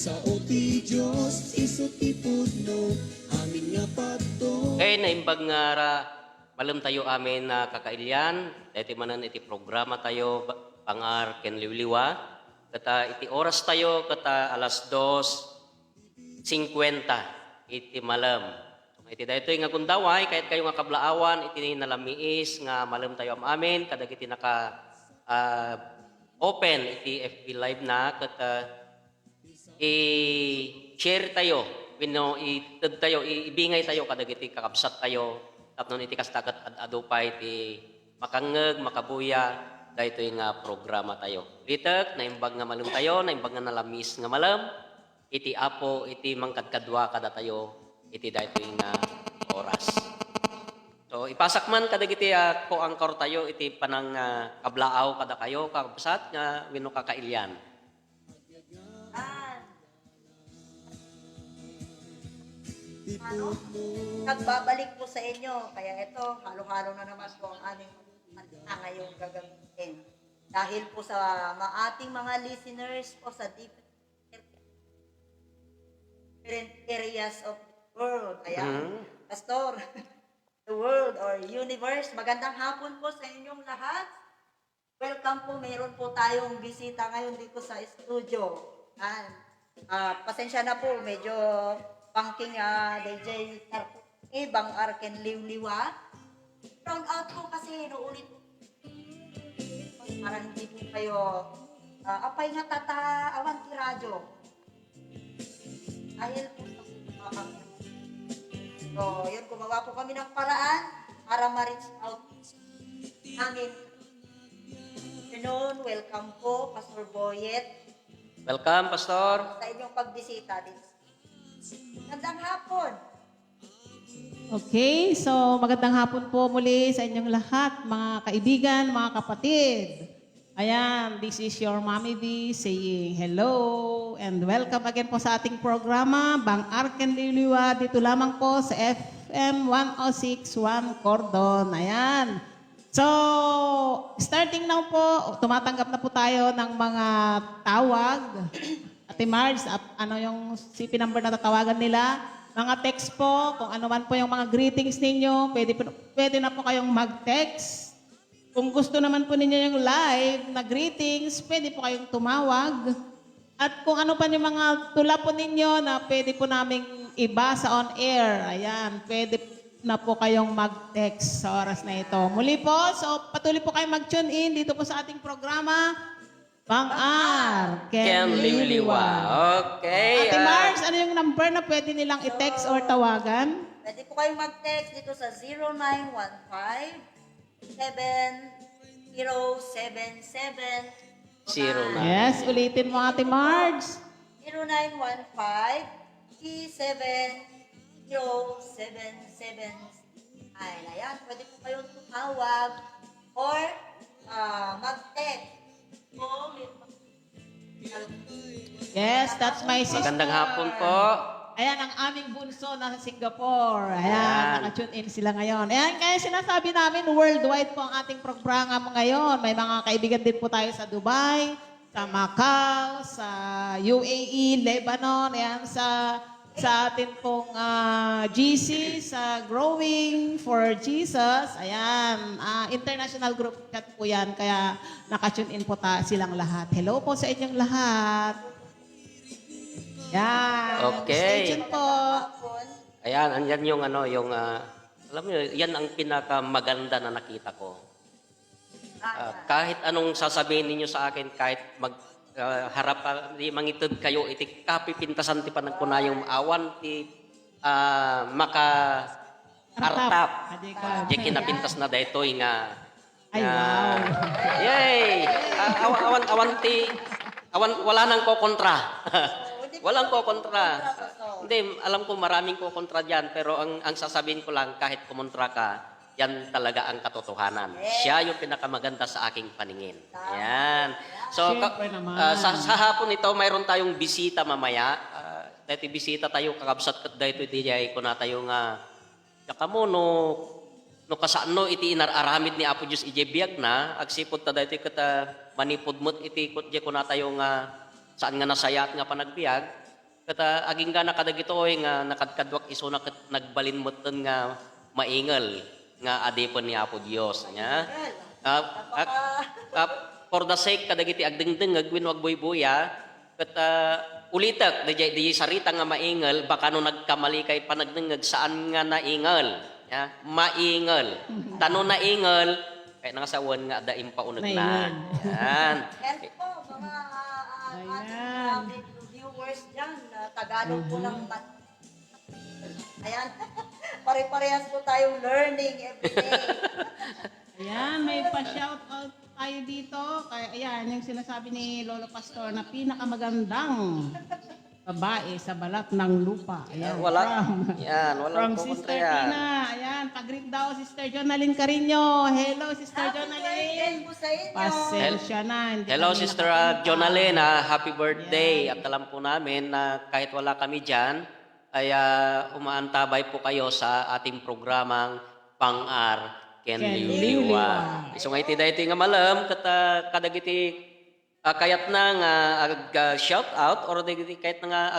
Sao ti Diyos iso ti pudno amin nga pato. Naimbag nga malam tayo amin na kakailyan, dahil manan iti programa tayo, pangar ken liwliwa, kata iti oras tayo, kata alas 2:50, iti malam. Iti dahito nga kundaway, kahit kayo nga kablaawan, iti nalamiis, nga malam tayo amin, kadag iti open, iti FB Live na, kata i-share tayo, i-tud tayo, ibingay tayo, kadag iti kakabsat tayo, tapnon iti kastagat adupay, iti makangeg, makabuya, dahito yung programa tayo. Litek, naimbag nga malam tayo, naimbag nga nalamis nga malam, iti apo, iti mangkadkadwa kada tayo, iti dahito yung oras. So, ipasak man kadag iti ko angkor tayo, iti panang kablaaw kada kayo, kakabsat nga wino kakailyan. Nagbabalik po sa inyo. Kaya ito, halo-halo na naman po ang aming na ngayong gagamitin. Dahil po sa ating mga listeners po sa different areas of the world. Ayan, Pastor, the world or universe. Magandang hapon po sa inyong lahat. Welcome po. Mayroon po tayong bisita ngayon dito sa studio. Pasensya na po, medyo pangking DJ Bang Arken Liwliwa. Round out po kasi inuulit po. Para hindi po kayo apay nga awan ti radyo. Dahil po sa so, yun, gumawa po kami ng paraan para ma-reach out namin. Welcome po, Pastor Boyet. Welcome, Pastor. Sa inyong pagbisita dito. Magandang hapon. Okay, so magandang hapon po muli sa inyong lahat, mga kaibigan, mga kapatid. Ayan, this is your Mommy V saying hello and welcome again po sa ating programa, Bang Arken Liwliwa, dito lamang po sa FM 106.1 Cordon. Ayan. So, starting now po, tumatanggap na po tayo ng mga tawag. Ate Marge, ano yung CP number na tatawagan nila? Mga text po, kung ano man po yung mga greetings ninyo, pwede na po kayong mag-text. Kung gusto naman po ninyo yung live na greetings, pwede po kayong tumawag. At kung ano pa yung mga tula po ninyo na pwede po naming ibasa on air, ayan, pwede na po kayong mag-text sa oras na ito. Muli po, so patuloy po kayong mag-tune in dito po sa ating programa, Bang Arken Liwliwa. Okay. Ate Mars, ano yung number na pwede nilang i-text or tawagan? Pwede po kayong mag-text dito sa 0915-7077. 09. Yes, ulitin mo Ate Mars. 0915-7077. Ayan, pwede po kayong tumawag or mag-text. Yes, that's my sister. Magandang hapon po. Ayan ang aming bunso na sa Singapore. Ayan, naka-tune in sila ngayon. Ayan, kaya sinasabi namin, worldwide po ang ating programa ngayon. May mga kaibigan din po tayo sa Dubai, sa Macau, sa UAE, Lebanon, ayan, sa atin pong GC, sa Growing for Jesus. Ayan, international group chat po yan, kaya naka-tune in po silang lahat. Hello po sa inyong lahat. Yan. Okay. Stay tuned po. Ayan, andyan yung alam mo, yan ang pinakamaganda na nakita ko. Kahit anong sasabihin ninyo sa akin, kahit harap di mangitid kayo, iti kapipintasan ti panagpunayong awan, ti maka-artap. Di kinapintas na daytoy nga. Ay, wow. Yay! Awan, wala nang kokontra. Walang kokontra. Hindi, alam ko maraming kokontra dyan, pero ang sasabihin ko lang, kahit kumontra ka, yan talaga ang katotohanan. Siya yung pinakamaganda sa aking paningin. Yan. So, sa hapon ito, mayroon tayong bisita mamaya. Dahil bisita tayo, kakabsat dahil DJ ko na tayo nga, yakamo no kasaan no iti inararamid ni Apo Diyos ijebiyag na, agsipod ta dahil kata manipod mo't iti ko na tayo nga, saan nga nasayat nga panagbiag, Kata aging ka nakadagitoy nga nakadkadwak iso na nagbalin mo nga maingal nga adipon ni Apo Dios nya. For the sake kadagiti agdengdeng agwinwag buy-buya ket ulitak di sarita nga maingal baka no nagkamali kay panagdengeg saan nga naingal nya maingal tano naingal kay nangasawan nga ada impauneg na yan. Help po, mga Ayan. ating viewers dyan, Tagalog po ng Ayan, pare-parehas po tayong learning everyday. Ayan, may pa-shout out tayo dito. Kaya ayan, yung sinasabi ni Lolo Pastor na pinakamagandang babae sa balat ng lupa. Ayan, Wala from, yan, from walang Sister kukontra yan. Tina. Ayan, pag-greet daw, Sister Jonalyn Carino. Hello, Sister Happy birthday Jonalyn. po sa inyo. Pasensya na. Hindi Hello kami Sister nakapunta. Jonalyn, happy birthday. At alam po namin na kahit wala kami dyan, ay umaantabay po kayo sa ating programang Pang-ar Ken Ken Liwliwa. Liwliwa. So nga iti dahi nga malam, kadagiti kayat na nga shout out or dagiti kayat na nga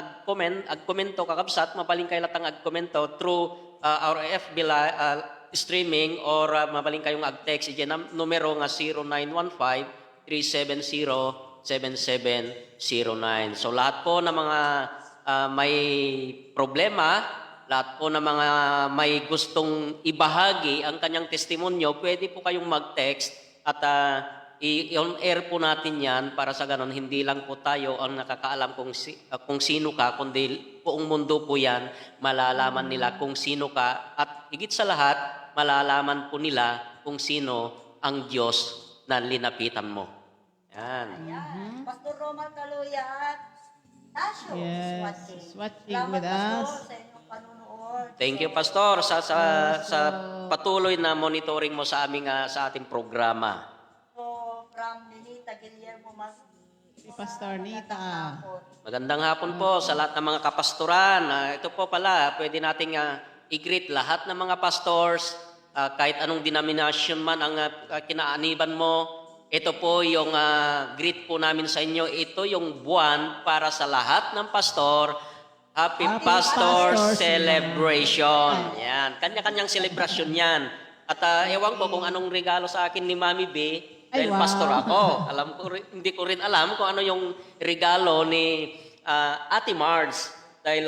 agkomento kakabsat, mabaling kay latang agkomento through our FB streaming or mabaling kayong ag-text iyan numero nga 0915-370-7709. So lahat po ng mga may problema, lahat po ng mga may gustong ibahagi ang kanyang testimonyo, pwede po kayong mag-text at i-on air po natin yan para sa ganon hindi lang po tayo ang nakakaalam kung sino ka, kundi buong mundo po yan, malalaman nila kung sino ka at higit sa lahat, malalaman po nila kung sino ang Diyos na linapitan mo. Yan. Ayan, Pastor Romar Caluya at Tasyo Yes, is watching. is watching Salamat, with us. Pastor, sa inyong panunood. Thank you, Pastor, sa patuloy na monitoring mo sa aming sa ating programa. So, from Ninita Guillermo Mas. Si Pastor Nita. Magandang hapon po sa lahat ng mga kapastoran. Ito po pala, pwede nating i-greet lahat ng mga pastors, kahit anong denomination man ang kinaaniban mo. Ito po yung greet po namin sa inyo. Ito yung buwan para sa lahat ng pastor. Happy Pastor Pastors Celebration. Yan. Kanya-kanyang celebration yan. At ewan ko kung anong regalo sa akin ni Mami B. Dahil Ay, wow. pastor ako. Hindi ko rin alam kung ano yung regalo ni Ate Marge. Dahil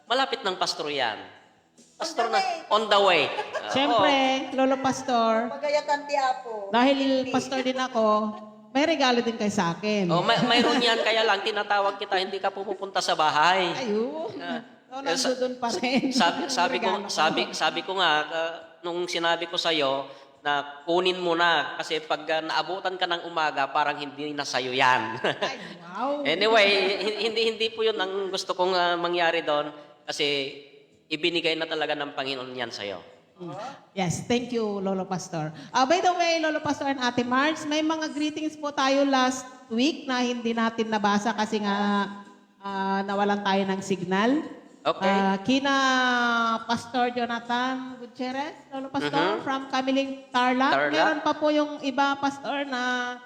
malapit ng pastor yan. Pastor na on the way. Siyempre, Lolo Pastor, Pagayatan ti Apo. dahil pastor din ako, may regalo din kayo sa akin. Mayroon yan. Kaya lang tinatawag kita, hindi ka pupunta sa bahay. Ayun. Nandun pa rin. Regalo. Sabi ko nga, nung sinabi ko sa'yo, na kunin mo na. Kasi pag naabutan ka ng umaga, parang hindi na sa'yo yan. Ay, wow. Anyway, hindi po yun ang gusto kong mangyari doon. Kasi ibinigay na talaga ng Panginoon yan sa'yo. Yes, thank you, Lolo Pastor. By the way, Lolo Pastor and Ate Marge, may mga greetings po tayo last week na hindi natin nabasa kasi nga nawalan tayo ng signal. Okay. Kina Pastor Jonathan Gutierrez, Lolo Pastor, from Kamiling Tarlac. Tarlac. Meron pa po yung iba, Pastor, na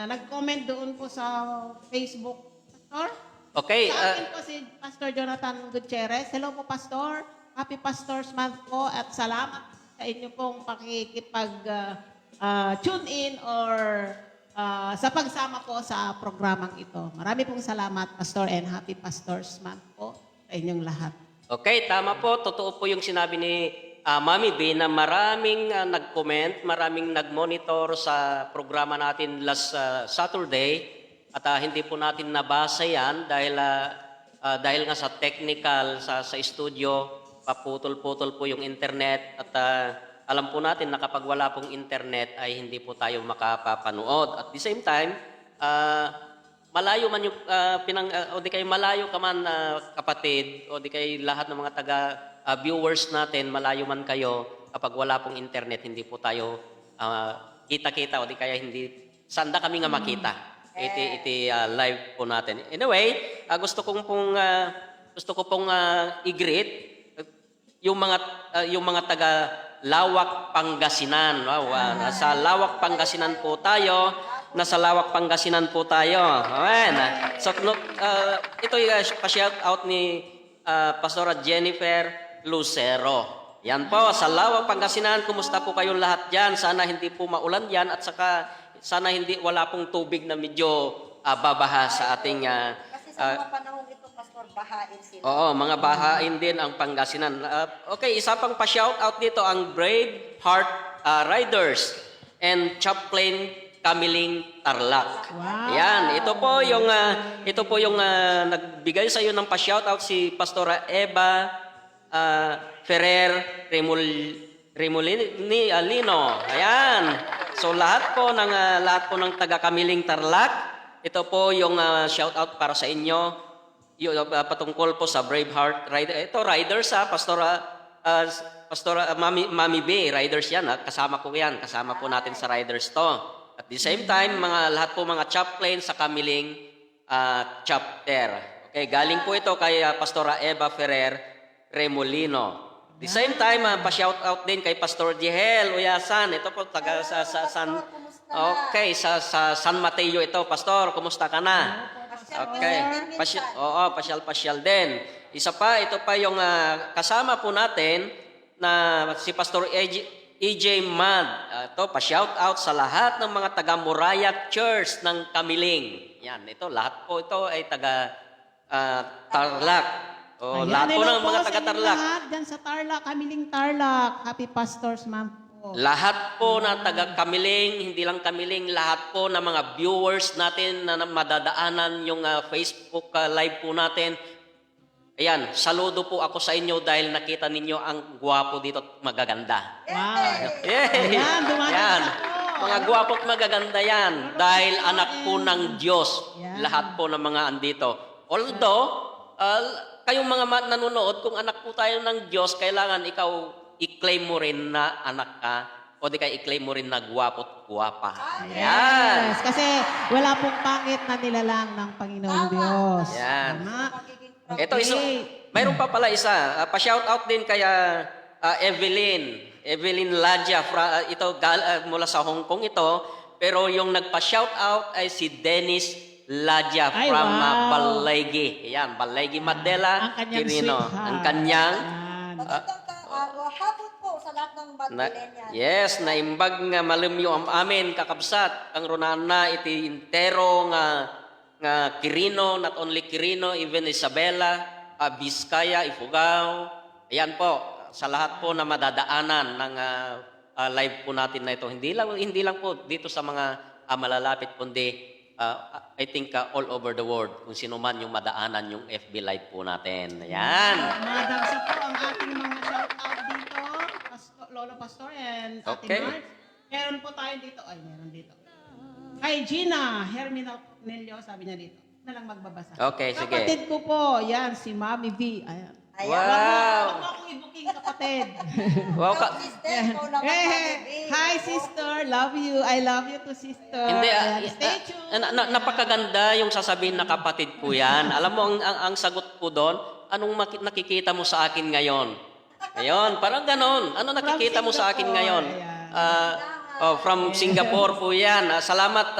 nag-comment doon po sa Facebook, Pastor. Okay. Sa akin po si Pastor Jonathan Gutierrez. Hello po, Pastor. Happy Pastor's Month po at salamat sa inyo pong pakikipag-tune in or sa pagsama po sa programang ito. Marami pong salamat, Pastor, and Happy Pastor's Month po sa inyong lahat. Okay, tama po. Totoo po yung sinabi ni Mami B na maraming nag-comment, maraming nag-monitor sa programa natin last Saturday. At hindi po natin nabasa yan dahil nga sa technical, sa studio, paputol-putol po yung internet. At alam po natin na kapag wala pong internet ay hindi po tayo makapapanood. At the same time, malayo man yung, o di kayo malayo ka man kapatid, o di kayo lahat ng mga viewers natin, malayo man kayo, kapag wala pong internet, hindi po tayo kita-kita o di kaya hindi, sanda kami nga makita. Iti live po natin. Anyway, gusto ko pong i-greet yung mga taga Lawak, Pangasinan. Wow, sa Lawak, Pangasinan po tayo. nasa Lawak, Pangasinan po tayo. Amen. So, ito yung pa-shout out ni Pastora Jennifer Lucero. Yan po, sa Lawak, Pangasinan, kumusta po kayong lahat dyan? Sana hindi po maulan dyan at saka sana hindi wala pong tubig na medyo babaha sa ating Kasi sa mga panahon ito, Pastor, bahain sila. oo, mga bahain din ang Pangasinan. Okay, isa pang pa-shout out dito ang Brave Heart Riders and Chaplain Kamiling Tarlac. Wow. Yan, ito po yung nagbigay sa iyo ng pa-shout out si Pastora Eva Ferrer Remolini Alino. Ayan. So lahat po ng taga Kamiling Tarlac, ito po yung shout out para sa inyo. Yung patungkol po sa Braveheart Rider. Ito riders Pastora Mami B, riders yan. Kasama ko yan. Kasama po natin sa riders to. At the same time, lahat po mga chaplain sa Kamiling chapter. Okay, galing po ito kay Pastora Eva Ferrer Remolino. The same time, pa-shout out din kay Pastor Jehel Uyasan. Ito po taga sa San Okay, sa San Mateo ito, Pastor. Kumusta ka na? Okay. Pasyal din. Isa pa, ito pa yung kasama po natin na si Pastor EJ Mad. Ito, pa-shout out sa lahat ng mga taga Murayat Church ng Kamiling. Yan, ito, lahat po ito ay taga Tarlac. Ayan, Lahat po hello ng mga sa taga inyong Tarlac. lahat dyan sa Tarlac, Kamiling Tarlac. Happy Pastors Month po. Lahat po na taga Kamiling, hindi lang Kamiling, lahat po na mga viewers natin na madadaanan yung Facebook live po natin. Ayan, saludo po ako sa inyo dahil nakita ninyo ang gwapo dito at magaganda. Wow. Yay! Ayan, dumating Yan. siya po. Mga gwapo at magaganda yan dahil anak po ng Diyos. Yan. Lahat po ng mga andito. Although, kayong mga nanonood, kung anak po tayo ng Diyos, kailangan ikaw i-claim mo rin na anak ka o di kaya i-claim mo rin na gwapo at gwapa. Yan. Yes, kasi wala pong pangit na nilalang ng Panginoon Diyos. Yan. Tama. Ito, mayroon pa pala isa. Pa-shout out din kaya Evelyn Ladja. Ito mula sa Hong Kong ito. Pero yung nagpa-shout out ay si Dennis Ladja Ay, from wow. Balegi. Ayan, Balegi Mandela, Ang kanyang Quirino. sweetheart. Ang kanyang Yan. Hapon po sa lahat ng Bandilenian. yes, naimbag nga malumyo ang amin kakabsat ang runana iti intero nga Quirino, not only Quirino, even Isabela, Vizcaya, Ifugao. Ayan po, sa lahat po na madadaanan ng live po natin na ito. Hindi lang po dito sa mga malalapit kundi I think all over the world kung sino man yung madaanan yung FB live po natin. Ayan. Madagsa po ang ating mga shout-out dito, Lolo Pastor and Ate Okay. Mark. Meron po tayo dito. Ay, meron dito. Kay Gina Herminio, sabi niya dito. Na lang magbabasa. Okay, sige. Kapatid ko po, yan, si Mami V. Ayan. Ayan. Wow. Huwag mo akong i-booking, kapatid. Wow, Ikaw, sister, ikaw naman, Hey, Mami B. hi, sister. Love you. I love you too, sister. Hindi, Ayan, stay tuned. napakaganda yung sasabihin na kapatid ko yan. Alam mo, ang sagot ko doon, anong nakikita mo sa akin ngayon? Ngayon, parang ganon. Ano nakikita mo sa akin ngayon? From Singapore po yan. Salamat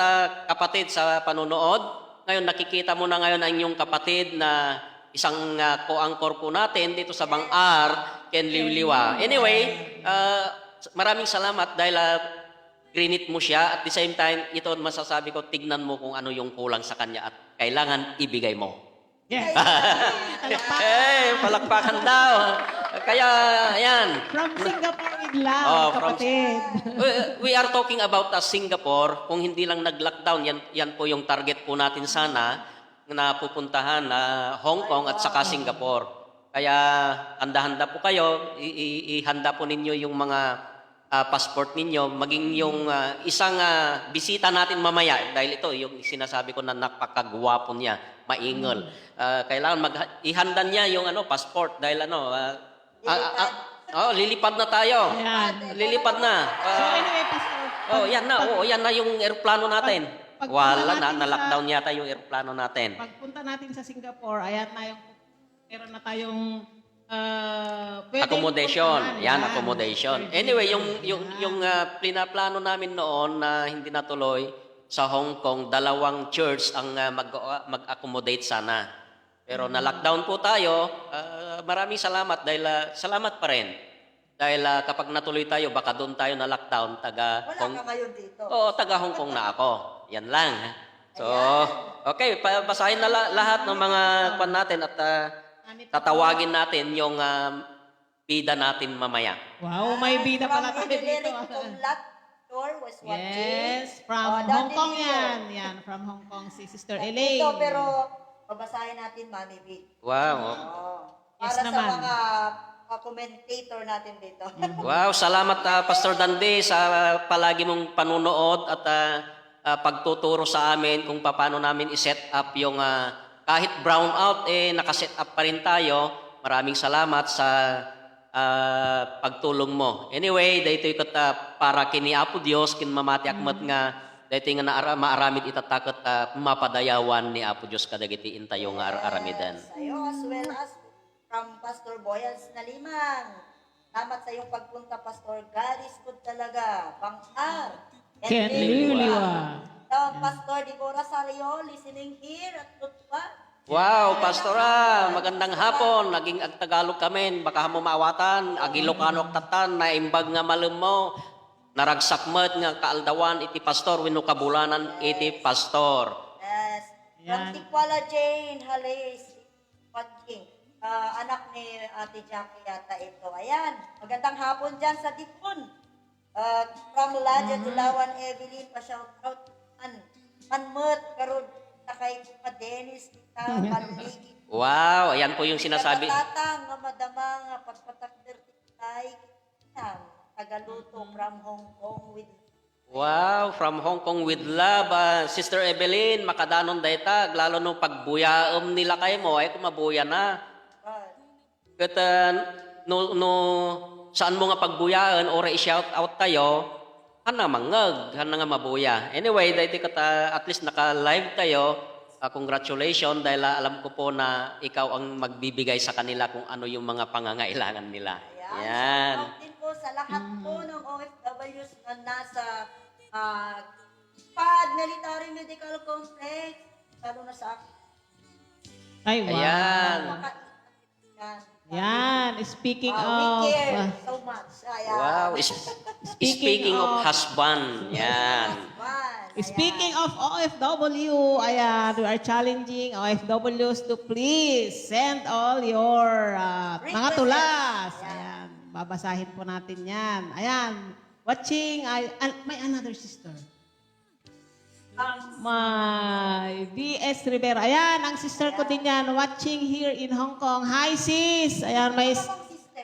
kapatid sa panonood. Ngayon, nakikita mo na ngayon ang inyong kapatid na isang co-anchor po natin dito sa Bang-ar, Ken Liwliwa. Anyway, maraming salamat dahil grinit mo siya. At the same time, ito masasabi ko, tignan mo kung ano yung kulang sa kanya at kailangan ibigay mo. Yes. Palakpakan daw. Kaya, ayan. From Singapore with love, Oh, from- kapatid. We are talking about Singapore. Kung hindi lang nag-lockdown, yan po yung target po natin sana na pupuntahan na Hong Kong at saka Singapore. Kaya handa-handa po kayo, ihanda po ninyo yung mga passport ninyo, maging yung isang bisita natin mamaya dahil ito yung sinasabi ko na napakagwapo niya, maingal. Kailangan ihanda niya yung passport dahil lilipad na tayo. Ayan. Lilipad na. So anyway, Pastor. Yan na yung eroplano natin. Pagpunta Wala natin na lockdown yata yung eroplano natin. Pagpunta natin sa Singapore, ayan na yung, meron na tayong pwedeng Accommodation. puntahan. Yan, accommodation. Anyway, yung plano namin noon na hindi natuloy, sa Hong Kong, 2 church ang mag-accommodate sana. Pero na-lockdown po tayo, maraming salamat dahil salamat pa rin. Dahil kapag natuloy tayo, baka doon tayo na-lockdown, taga Wala Hong ka ngayon dito. Oo, taga Hong Kong na ako. Yan lang. So, okay, basahin na lahat ng mga kwan natin at tatawagin natin yung bida natin mamaya. Wow, may bida pala tayo dito. Was watching. Yes, from Oh, Hong Daddy Kong Leo. yan. Yan, from Hong Kong si Sister Elaine. Ito, pero babasahin natin, Mami B. Wow. Oh. Yes Para sa naman. mga commentator natin dito. Wow, salamat Pastor Dande sa palagi mong panunood at pagtuturo sa amin kung paano namin i-set up yung kahit brown out naka-set up pa rin tayo. Maraming salamat sa pagtulong mo. Anyway, dahito ikot para kini Apo Dios kin mamati akmat nga dahito nga maaramid itatakot mapadayawan ni Apo Dios kadagiti intayo nga aramidan. Sa'yo as well as from Pastor Boyans Nalimang. Salamat sa iyong pagpunta, Pastor. God is good talaga. Bang-ar. Ken Liwliwa. Pastor Deborah Sario, listening here at Tutwa. Wow, Pastora, magandang hapon. Naging ag Tagalog kami, baka mo maawatan, ag Ilocano tatan, naimbag nga malum mo. Naragsakmet nga kaaldawan iti pastor, wino kabulanan iti pastor. Yes. From Tikwala Jane Halis, watching. Anak ni Ate Jackie yata ito. Ayan, magandang hapon dyan sa Dipon. From Ladia Dilawan Evelyn, pa-shout out. Manmet, karod, kay Pa Dennis, kita, Paligi. Wow, ayan po yung sinasabi. Tatang, nga madama, nga pagpatakder tay, tagaluto from Hong Kong with Wow, from Hong Kong with love. Sister Evelyn, makadanon dayta, lalo no pagbuyaom nila kay mo, ay kumabuya na. God. Kat no saan mo nga pagbuyaan or i-shout out tayo, hana mangag, hana nga mabuya. Anyway, dahil at least naka-live tayo, congratulations dahil alam ko po na ikaw ang magbibigay sa kanila kung ano yung mga pangangailangan nila. Yan. Shout out din po sa lahat po ng OFWs na nasa PAD Military Medical Complex, lalo na sa akin. Ay, wow. Ayan. Yan, speaking We of... care so much. Ayan. Wow. Speaking of husband, yan. Speaking of OFW, ayan, we are challenging OFWs to please send all your mga tulas. Ayan, babasahin po natin yan. Ayan, watching, may another sister. My B.S. Rivera. Ayan, ang sister ko din yan, watching here in Hong Kong. Hi, sis! Ayan,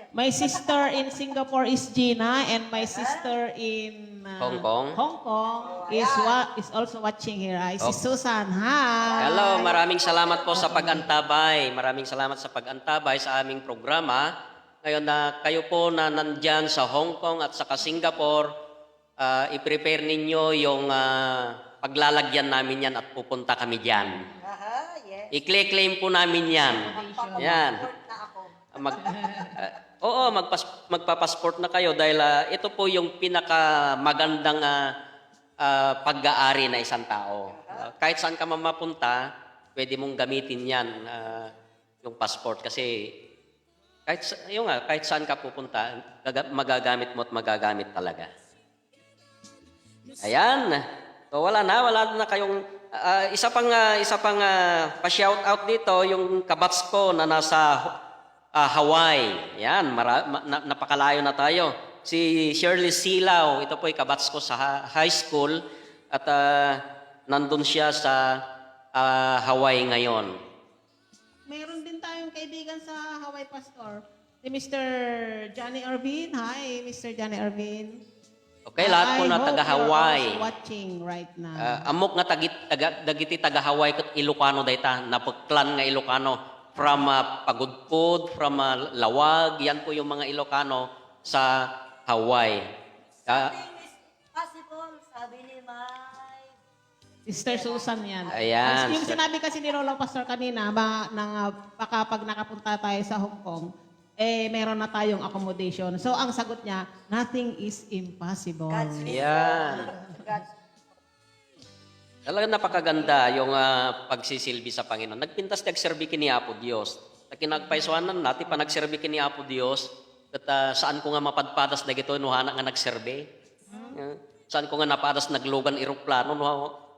my sister in Singapore is Gina, and my sister in Hong Kong. is also watching here. Ay, si Susan. Hi! Hello, maraming salamat po sa pag-antabay. Maraming salamat sa pag-antabay sa aming programa. Ngayon na kayo po na nandyan sa Hong Kong at saka Singapore, i-prepare ninyo yung paglalagyan namin yan at pupunta kami dyan. Yes. I-claim po namin yan. Yan. Magpapasport na kayo dahil ito po yung pinakamagandang pag-aari na isang tao. Kahit saan ka mapunta, pwede mong gamitin yan, yung passport. Kasi kahit saan ka pupunta, magagamit mo at magagamit talaga. Ayan. So wala na kayong isa pang pa-shout out dito yung kabats ko na nasa Hawaii. Yan, napakalayo na tayo. Si Shirley Silaw, ito po ay kabats ko sa high school at nandun siya sa Hawaii ngayon. Meron din tayong kaibigan sa Hawaii, Pastor. Si Mr. Johnny Irvin. Hi, Mr. Johnny Irvin. Okay, lahat po na taga Hawaii. Watching right now. Amok nga dagiti taga Hawaii ket Ilocano dayta, napagklan nga Ilocano from Pagudpud, from Lawag, yan po yung mga Ilocano sa Hawaii. Possible, sabi ni May. Sister Susan yan. Ayan. Yung sinabi kasi ni Lolo Pastor kanina, baka pag nakapunta tayo sa Hong Kong, meron na tayong accommodation. So, ang sagot niya, nothing is impossible. God's will. Yan. God's Talagang napakaganda yung pagsisilbi sa Panginoon. Nagpintas nagserbi kini Apo Dios. Na kinagpaisuanan natin pa nagserbi kini Apo Dios. At saan ko nga mapadpadas na gito, nuhana nga nagserbi. Saan ko nga napadas naglogan eroplano, no,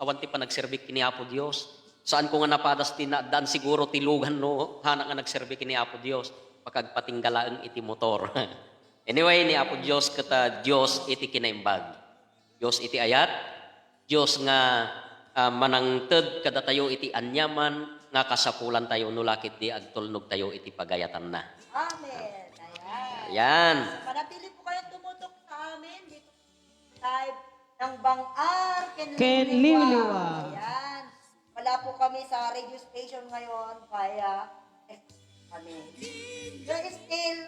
awanti pa nagserbi kini Apo Dios. Saan ko nga napadas tinadaan siguro tilugan, no, hana nga nagserbi kini Apo Dios. Pagpatinggalaan iti motor. Anyway, ni Apo Dios kata Dios iti kinaimbag. Dios iti ayat. Dios nga manangted kada tayo iti anyaman nga kasapulan tayo nulakit di agtulnog tayo iti pagayatan na. Amen. Ayan. Ayan. Manatili po kayo tumutok sa amin dito live ng Bang-ar Ken Liwliwa. Liwliwa. Ayan. Wala po kami sa radio station ngayon kaya kami. There is still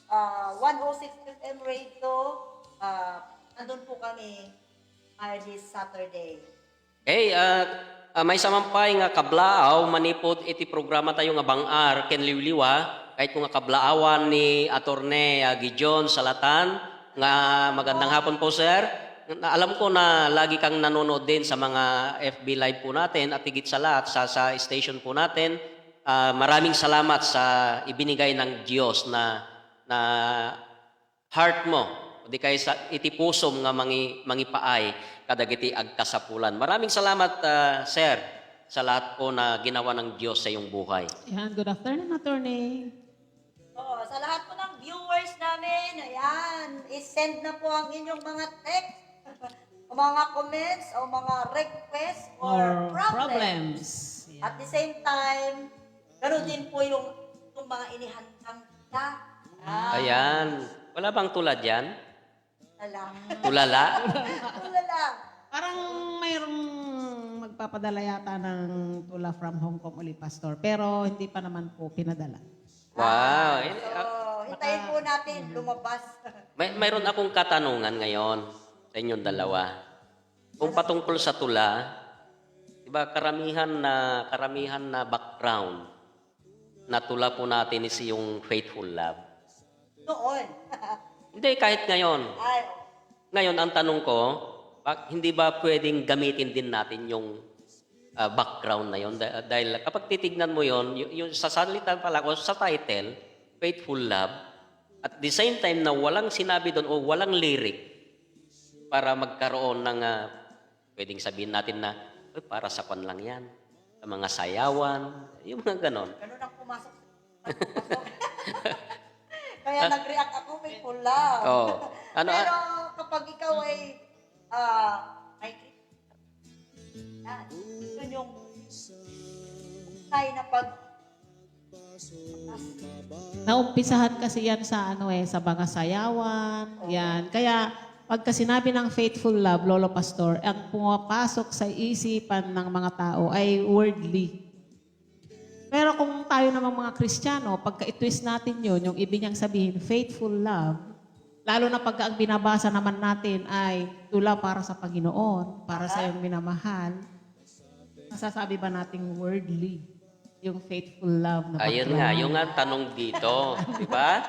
106 FM radio. Nandun po kami this Saturday. Okay, may samampay nga kablaaw manipod iti programa tayo nga Bang-ar ken Liwliwa kahit kung nga kablaawan ni Attorney Gijon Salatan nga magandang hapon po sir. Alam ko na lagi kang nanonood din sa mga FB live po natin at higit sa lahat sa station po natin. Maraming salamat sa ibinigay ng Diyos na heart mo o di kay sa iti pusom nga mangipaay kadagiti agkasapulan. Maraming salamat sir sa lahat po na ginawa ng Diyos sa iyong buhay. Ayan, good afternoon, attorney. Sa lahat po ng viewers namin, ayan, isend na po ang inyong mga text, o mga comments, o mga requests, or problems. Yeah. At the same time, ganoon din po yung mga inihandang kita. Ayan. Wala bang tulad yan? Alam. Tulala? Wala lang. Parang mayroong magpapadala yata ng tula from Hong Kong uli, Pastor. Pero hindi pa naman po pinadala. Wow. So, hintayin po natin lumabas. Mayroon akong katanungan ngayon sa inyong dalawa. Kung patungkol sa tula, diba karamihan na background na tula po natin is yung faithful love. Noon. Hindi, kahit ngayon. Ay, Ngayon, ang tanong ko, hindi ba pwedeng gamitin din natin yung background na yun? Dahil kapag titignan mo yun, yung sa salita pala o sa title, faithful love, at the same time na walang sinabi doon o walang lyric para magkaroon ng, pwedeng sabihin natin na, para sa kwan lang yan, sa mga sayawan, yung mga ganon. ganun ang pumasok. Kaya nag-react ako, may pula. Oh. Pero kapag ikaw ay may yan, yun yung tayo na pag Naumpisahan kasi yan sa sa mga sayawan, yan. Kaya pagka sinabi ng faithful love, Lolo Pastor, ang pumapasok sa isipan ng mga tao ay worldly. Pero kung tayo namang mga Kristiyano, pagka i-twist natin yun, yung ibig niyang sabihin, faithful love, lalo na pagka ang binabasa naman natin ay tula para sa Panginoon, para sa iyong minamahal, masasabi ba nating worldly yung faithful love na Ayun background? nga, yung nga ang tanong dito. Di ba?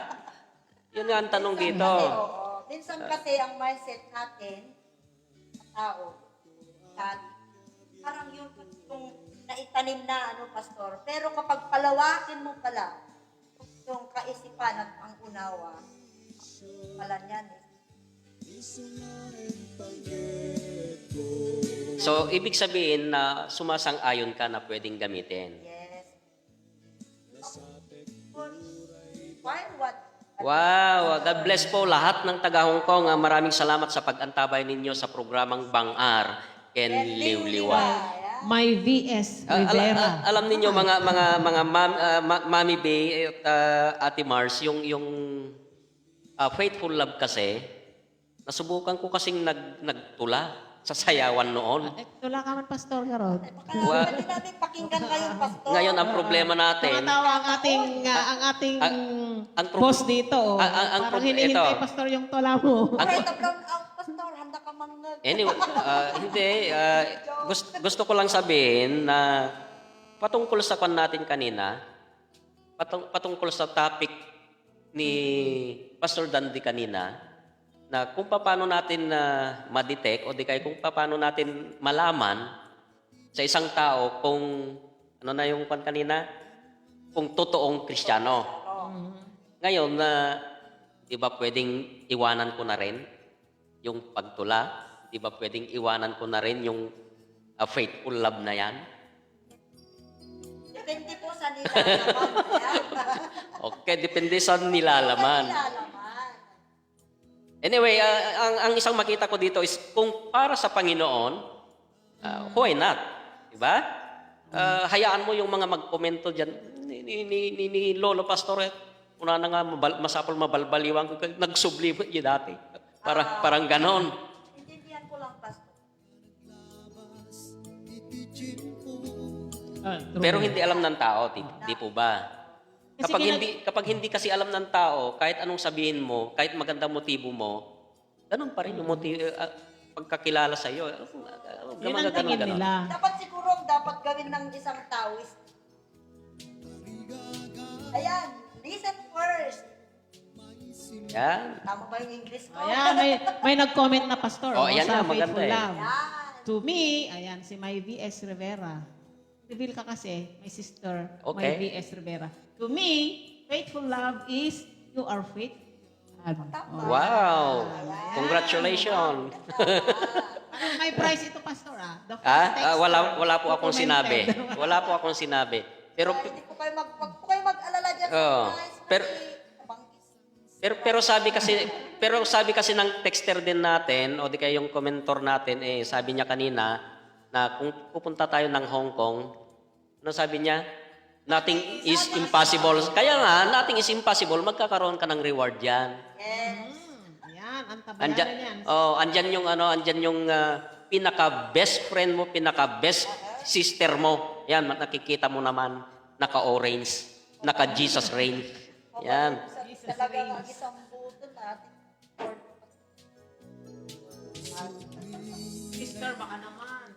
Yun nga ang tanong dito. Minsan kasi ang mindset natin, sa tao, parang yung naitanim na, Pastor. Pero kapag palawakin mo pala, yung kaisipan at ang unawa, pala niyan So, ibig sabihin na sumasang-ayon ka na pwedeng gamitin. Yes. Why what? Wow! God bless po lahat ng taga-Hong Kong. Maraming salamat sa pag-antabay ninyo sa programang Bang-ar Ken Liwliwa. My VS Rivera. Alam niyo mga Mami Bay at Ate Mars, yung faithful love kasi, nasubukan ko kasing nagtula sa sayawan noon. Tula ka man, Pastor Garod. Pwede namin pakinggan kayo, Pastor. Ngayon, ang problema natin, Tumatawa ang ating ang post dito. Parang hinihintay, ito. Pastor, yung tula mo. Right of blown out, Pastor. Handa ka mang Anyway, hindi. Gusto ko lang sabihin na patungkol sa kwan natin kanina, patungkol sa topic ni Pastor Dandy kanina, na kung paano natin ma-detect o di kaya kung paano natin malaman sa isang tao kung, ano na yung kwan kanina? Kung totoong Kristiyano. Ngayon, di ba pwedeng iwanan ko na rin yung pagtula? Di ba pwedeng iwanan ko na rin yung faithful love na yan? Depende po sa nilalaman. Okay, depende sa nilalaman. Anyway, ang isang makita ko dito is kung para sa Panginoon, why not? Diba? Hayaan mo yung mga magkomento dyan. Ni Lolo Pastor, una na nga masapol mabalbaliwan ko, nagsubli mo yun dati. Parang ganon. Intindihan ko lang, Pastor. Pero hindi alam ng tao, di po ba? Kasi Kapag hindi kasi alam ng tao, kahit anong sabihin mo, kahit magandang motibo mo, ganun pa rin yung pagkakilala sa iyo. Yun ang tingin nila. Dapat siguro ang dapat gawin ng isang tao is, ayan, listen first. Yan. Tama ba yung English ko? Ayan, may nag-comment na pastor Ayan sa na, maganda Faithful eh. Love. Ayan. To me, ayan, si May V.S. Rivera. Reveal ka kasi, my sister, Okay. May V.S. Rivera. To me, faithful love is you are faithful. Wow! Congratulations! May prize ito, pastor, ah. The first text Wala po akong sinabi. documented. Wala po akong sinabi. Pero Hindi po kayo wag po kayo mag-alala dyan. Oo. Guys, Pero- pero sabi kasi ng texter din natin o di kaya yung commentor natin sabi niya kanina na kung pupunta tayo ng Hong Kong, ano sabi niya? Nothing is impossible. Kaya nga, nothing is impossible, magkakaroon ka ng reward diyan. Yes. Ayan, ang tabayanan yan. Andyan yung pinaka-best friend mo, pinaka-best sister mo. Yan, nakikita mo naman, naka-orange, naka-Jesus rain. Yan. Talagang ang isang buto natin. Sister, baka naman.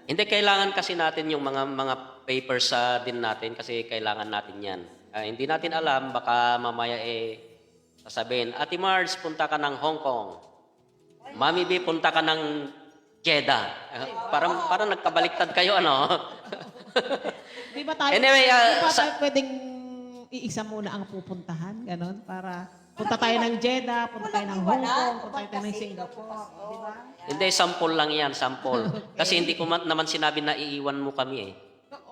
Hindi, kailangan kasi natin yung mga papers din natin kasi kailangan natin yan. Hindi natin alam, baka mamaya sasabihin, Ate Mars, punta ka ng Hong Kong. Mami B, punta ka ng Jeddah. Parang nagkabaliktad kayo, ano? Di ba tayo, Anyway, di ba tayo pwedeng iisa muna ang pupuntahan? Ganon, para punta tayo ng Jeddah, punta tayo ng Hong Kong, punta tayo ng Singapore. Di ba? Hindi, sample lang yan, sample. Kasi hindi ko naman sinabi na iiwan mo kami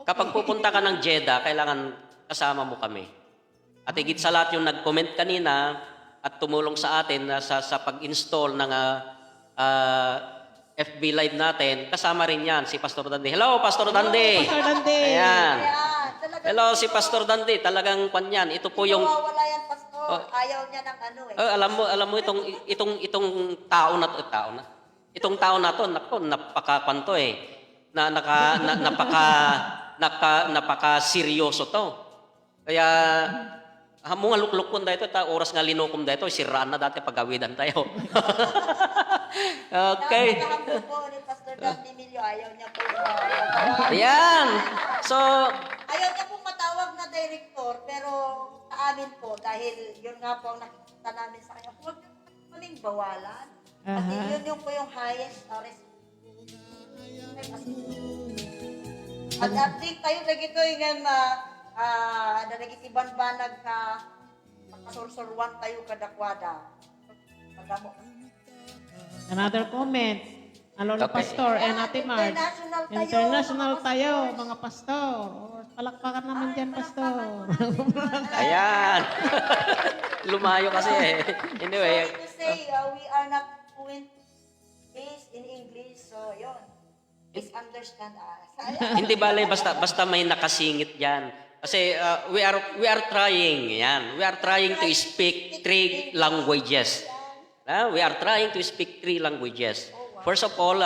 Kapag pupunta ka ng Jeddah, kailangan kasama mo kami. At higit sa lahat yung nag-comment kanina at tumulong sa atin na sa pag-install ng FB Live natin, kasama rin yan si Pastor Dandi. Hello, Pastor Dandi! Pastor Dandi! Ayan. Ayan. Talagang Hello, si Pastor Dandi. Talagang yan. Ito po yung... mawawala yan, Pastor. Ayaw niya ng ano eh. alam mo itong tao na to, itong tao na to, nako, napakapanto napaka seryoso to. Kaya mga luklukon dito, oras nga linukom dito, siraan na dati pagawidan tayo. Okay. Napakahambog po ni Pastor Dan Emilio. Ayaw niya po. Ayan. So, Ayaw niya po matawag na director, pero sa amin po, dahil yun nga po ang nakikita namin sa kanya, huwag niyo kaming bawalan. Kasi yun yung po yung highest At ating tayo lagi ko yung nagitiban banag ka makasursurwan tayo kadakwada. Pagamo. Another comment. Lolo Okay. Pastor and Ate Mars. International tayo, International mga tayo, pastors. mga pastor. Palakpakan naman dyan, pastor. ayan. Lumayo kasi Anyway, Sorry to say, we are not fluent in English, so yun. Please understand us. hindi bale basta may nakasingit diyan. Kasi we are trying, yan. We are trying to speak 3 languages. We are trying to speak 3 languages. First of all,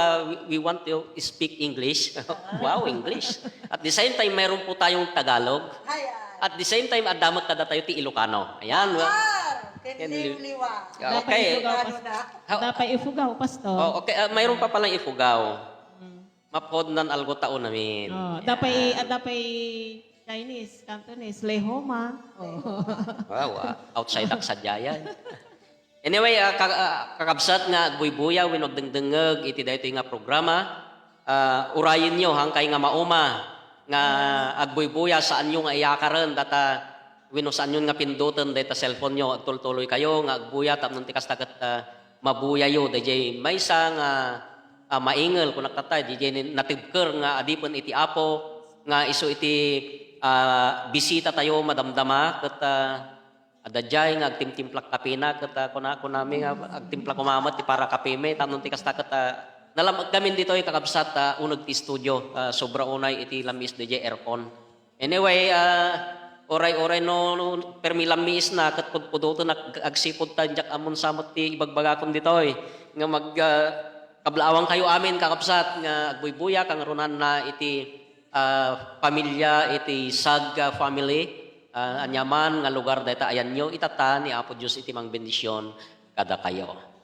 we want to speak English. Wow, English. At the same time, meron po tayong Tagalog. Ayan. At the same time, adamot kada tayo ti Ilocano. Ayan. Kenliw-liwa. Okay. Ano na? Dapat ifugaw, pastor. Oh, okay. Mayroon pa palang ifugaw. Mapodnan algo tao namin. Dapat Chinese, Cantonese, Lehoma. Wow, outside aksadya yan. Anyway, kakabsat nga buybuya winog dengdengeg iti daytoy nga programa. urayin nyo hangkay nga mauma nga agbuybuya saan nyo nga iyakaran data winusan nyo nga pindutan data cellphone nyo agtultuloy kayo nga agbuya tapnon tikas tagat mabuya yo DJ may sa nga maingal kung nagtatay DJ natibker nga adipon iti apo nga iso iti bisita tayo madamdama ket adajay nga agtimtimplak kapina ket kunami nga agtimplak kumamat ti para kapime tapnon tikas tagat nalamag kami dito ay kakabsat unag ti studio sobra unay iti lamis DJ aircon. Anyway, oray-oray no permi lamis na kat pudpudo agsipod tanjak amon samot ti ibagbagakon dito nga mag kablaawang kayo amin kakabsat nga agbuybuya kang runan na iti pamilya iti sag family anyaman nga lugar data ayan nyo itata ni Apo Diyos iti mang bendisyon kada kayo.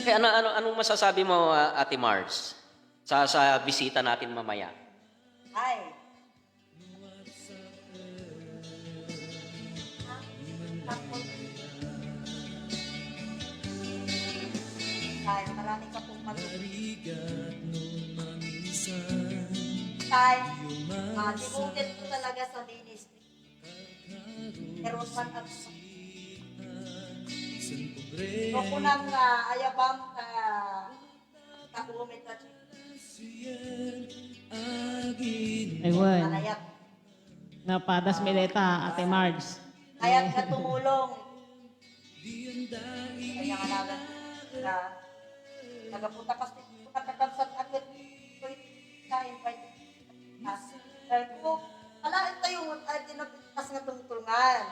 Kaya anong masasabi mo, Ate Mars, sa bisita natin mamaya? Ay. Ay, marami ka pong Tay, devoted ko talaga sa ministry. Pero man at so kunang ayabang kakulumit at Ayun. ayat. Nga padas mileta, Ate Marge. Ayat na tumulong. Kaya nga nagan na nagapunta kasi kakakabsat agad ka-invite. Dahil po, alain tayo at tinagpas nga tungtungan.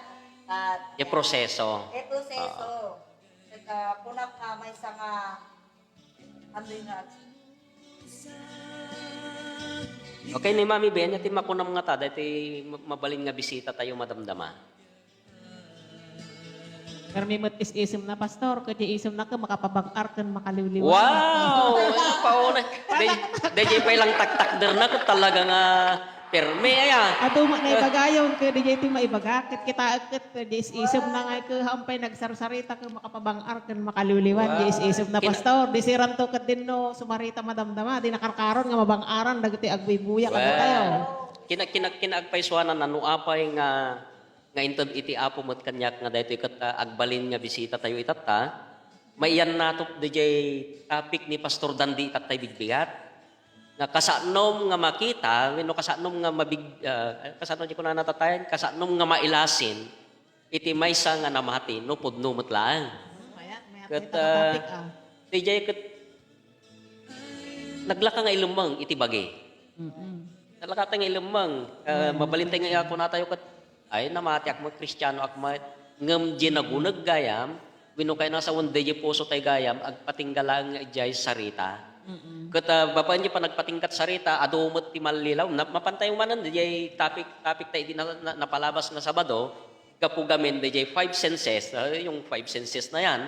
At Yung proseso. proseso. Punak na may nga andoy nga. Okay ni Mami Ben, iti makunam nga ta, dati mabalin nga bisita tayo madamdama. Pero may isim na pastor, kaya isim na ka makapabang-ar kan makaliwliwan. Wow! Ano pa una? DJ pa ilang tak-takder na ko talaga nga perme aya. Ato na ibagayon ka di jay maibagakit kita akit di isip na nga ka hampay nagsarsarita ka makapabang-ar kan makaliwliwan di isip na pastor di siran to ket din no sumarita madamdama di nakarkaron nga mabang-aran dagiti agbuybuya kadto tayo. Kinagpaiswanan ano apay nga inted iti apo met kanyak nga daytoy ket agbalin nga bisita tayo itata. Maiyan nato DJ topic ni Pastor Dandi itatay bigbigat. Nga kasanom nga makita, wenno kasanom nga kasanom di ko na natatayan, kasanom nga mailasin, iti maysa nga namati, no pudno metlaan. Ket DJ ket naglaka nga ilumang iti bagi. Naglaka nga ilumang, mabalintay nga ako na tayo ket ay namati ak mo Kristiyano ak ngem ginagunag gayam, wenno kay nasa one day puso tay gayam agpatinggalang nga ijay sarita. Kata bapak niya pa nagpatingkat sarita, adumot ti malilaw. Mapantay manan, DJ topic tayo di napalabas na Sabado, kapugamin DJ 5 senses, yung 5 senses na yan,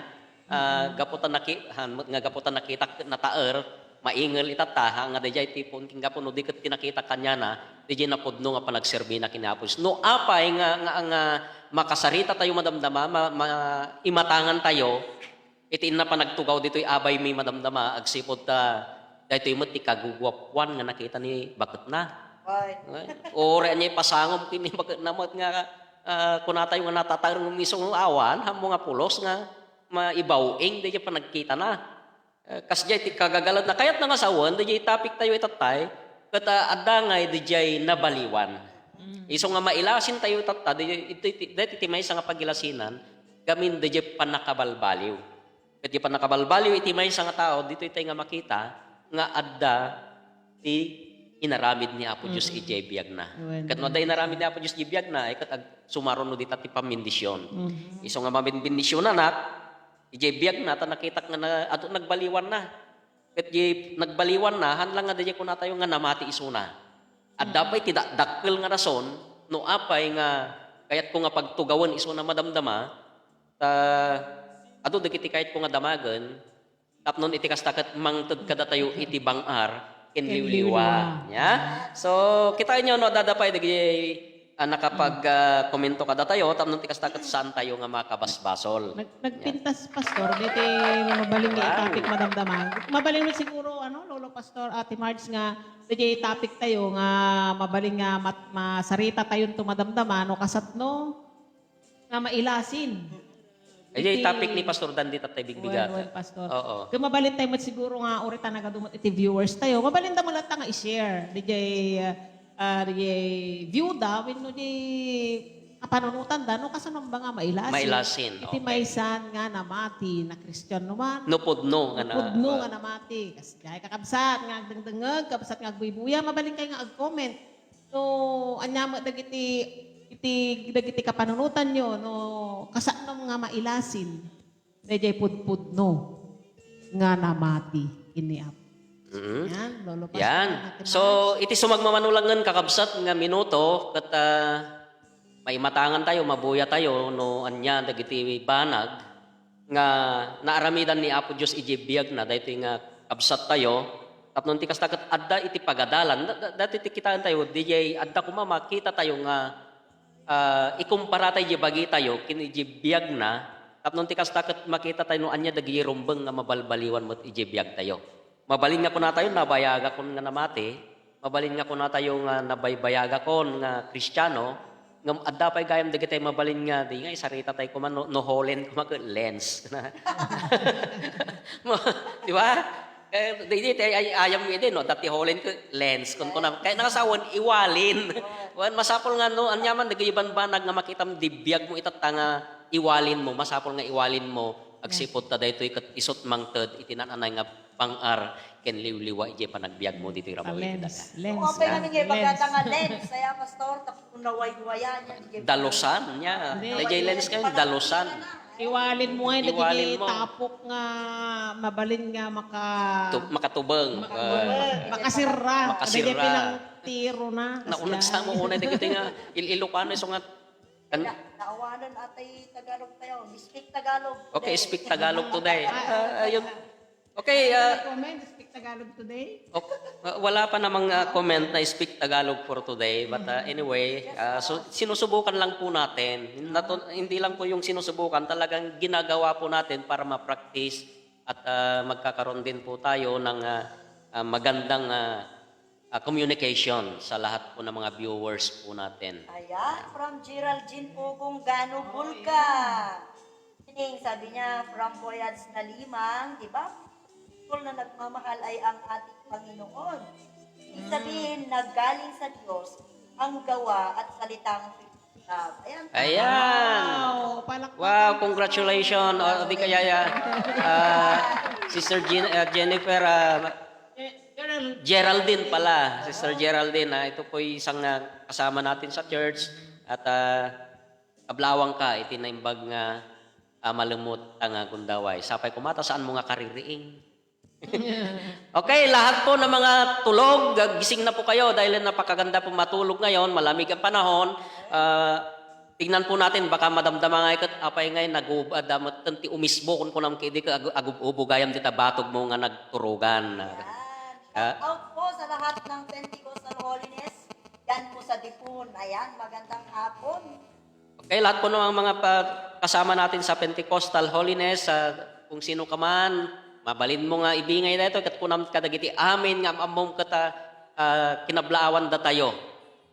gaputan nakita na taer, maingal itata, nga DJ tipon, king gapon, no dikat tinakita kanya na, DJ napudno nga pa nagserbi na kinapos. No apay nga makasarita tayo madamdama, imatangan tayo, itin na pa nagtugaw dito'y abay may madamdama, agsipod ta, dahito yung mati kagugwapwan nga nakita ni bakit na. Ore niya pasangom kini bakit na nga kunatay nga natatarong misong awan, hamo nga pulos nga maibawing, di pa nagkita na. Kasi di kagagalat na, kayat na nga sawan, di topic tayo itatay, kata adangay di nabaliwan. Iso nga mailasin tayo itata, di may sa nga pagilasinan, gamin di panakabalbaliw. Ket di panakabalbaliw iti may sa nga tao, dito tayo nga makita, nga adda ti inaramid ni Apo Diyos iti biyag na. Ket no day inaramid ni Apo Diyos iti biyag na, ket sumaron no dita ti pamindisyon. Iso nga mabindisyon anak, iti biyag na, ta nakita nga ato nagbaliwan na. Ket di nagbaliwan na, hanlang nga day ko na tayo nga namati isuna. At dapay ti dakkel nga rason, no apay nga, kayat ko nga pagtugawan isuna madamdama, ato dagiti kahit ko nga damagan, tapnon iti kastakat mangted kada tayo iti bangar, kinliwliwa. Ya? So, kita nyo, no, dadapay, dagi komento kada tayo tapno ti kastaket saan tayo nga makabasbasol. Nagpintas, Pastor. Dito mabaling nga topic madamdaman. Mabaling mo siguro, Lolo Pastor, Ate Marge nga, dito topic tayo nga mabaling nga masarita tayo tumadamdaman o kasatno nga mailasin. Ay topic ni Pastor Dan dito tayo bigbigat. Well, Pastor. Oo. Kung mabalin tayo siguro nga orita nagadumot iti viewers tayo, mabalin mo lang nga i-share. DJ view da, when no di kapanunutan da, no kasanong ba nga mailasin? Mailasin, Iti okay. maysan nga namati, na Christian naman. Nupudno nga na. Pudno nga namati. Kasi kaya kakabsat, nga agdangdangag, kabsat nga agbuibuya, mabalin kayo nga ag-comment. No, anya mo dagiti kapanunutan nyo, no, kasanong nga mailasin. DJ pudpudno nga namati. Iniap. Mhm. Yan, Lolo Pastor. Yan. So, iti sumagmamanulangan kakabsat nga minuto kat maimatangan tayo, mabuya tayo no anya dagiti banag nga naaramidan ni Apo Dios iti biag na daytoy nga kabsat tayo. Tapnon ti kastaket adda iti pagadalan. Dati ti kitaan tayo DJ adda kuma makita tayo nga ikumpara tayo bagi tayo kin iti biag na. Tapnon ti kastaket makita tayo no anya dagiti rumbeng nga mabalbaliwan mo iti biag tayo. Mabalin nga ko na tayo, nabayaga kon nga namati. Mabalin nga ko na tayo nga nabaybayaga kon nga Kristiyano. Nga adda pa'y gayam dagi tayo mabalin nga. Di nga, isarita tayo kuman, no holen kuman, lens. Di ba? Di tayo ayam nga din, no? Dati holen ko, lens. Kaya nakasawan, iwalin. Masapol nga, no? Anyaman, dagi banbanag nga makitam dibiyag mo itatanga iwalin mo. Masapol nga iwalin mo. Agsipot ta dayto ikat isot mangted itinananay nga pangar ken liwliwa ije panagbiag mo dito ramo Lens. Kung Lens. apay namin yung bagata nga lens, saya pastor, tapos kung naway-wayan yan. dalosan nya DJ lens kayo dalosan Iwalin mo nga, Iwalin mo. tapok nga, mabalin nga makatubeng makasira. Makasira. Dagay pilang tiro na. naunag sa mo una dito nga ililokano so nga Naawanan atay Tagalog tayo. Speak Tagalog. okay speak Tagalog today ayun okay Comment, speak Tagalog today. wala pa namang comment na speak Tagalog for today. But anyway, so sinusubukan lang po natin. Hindi lang po yung sinusubukan, talagang ginagawa po natin para ma-practice at magkakaroon din po tayo ng magandang communication sa lahat po ng mga viewers po natin. Ayan, from Geraldine Pogong Gano Bulka. Sining, sabi niya, from Voyage na Limang, di ba? Kung na nagmamahal ay ang ating Panginoon. Ibig sabihin, naggaling sa Diyos ang gawa at salitang love. Ayan. Ayan! Wow, palakpakan. Wow, congratulations! Di kaya Sister Jennifer, Geraldine pala. Sister Geraldine, ito po isang kasama natin sa church at kablawang ka, itinaimbag nga malumot ang gundaway. Sapay kumata, saan mo nga kaririing? Okay, lahat po ng mga tulog, gising na po kayo dahil napakaganda po matulog ngayon, malamig ang panahon. Tingnan po natin, baka madamdama nga ikat, apay ngayon, nag-uubadamat, tanti umisbo, kung kunam kidi ka, agub-ubugayam dita batog mo nga nagturugan. Shout out po sa lahat ng Pentecostal Holiness. Yan po sa Dipun. Ayan, magandang hapon. Okay, lahat po ng mga kasama natin sa Pentecostal Holiness, kung sino ka man, mabalin mo nga ibingay na ito, kat kunam kadagiti amin nga amom kata kinablaawan da tayo.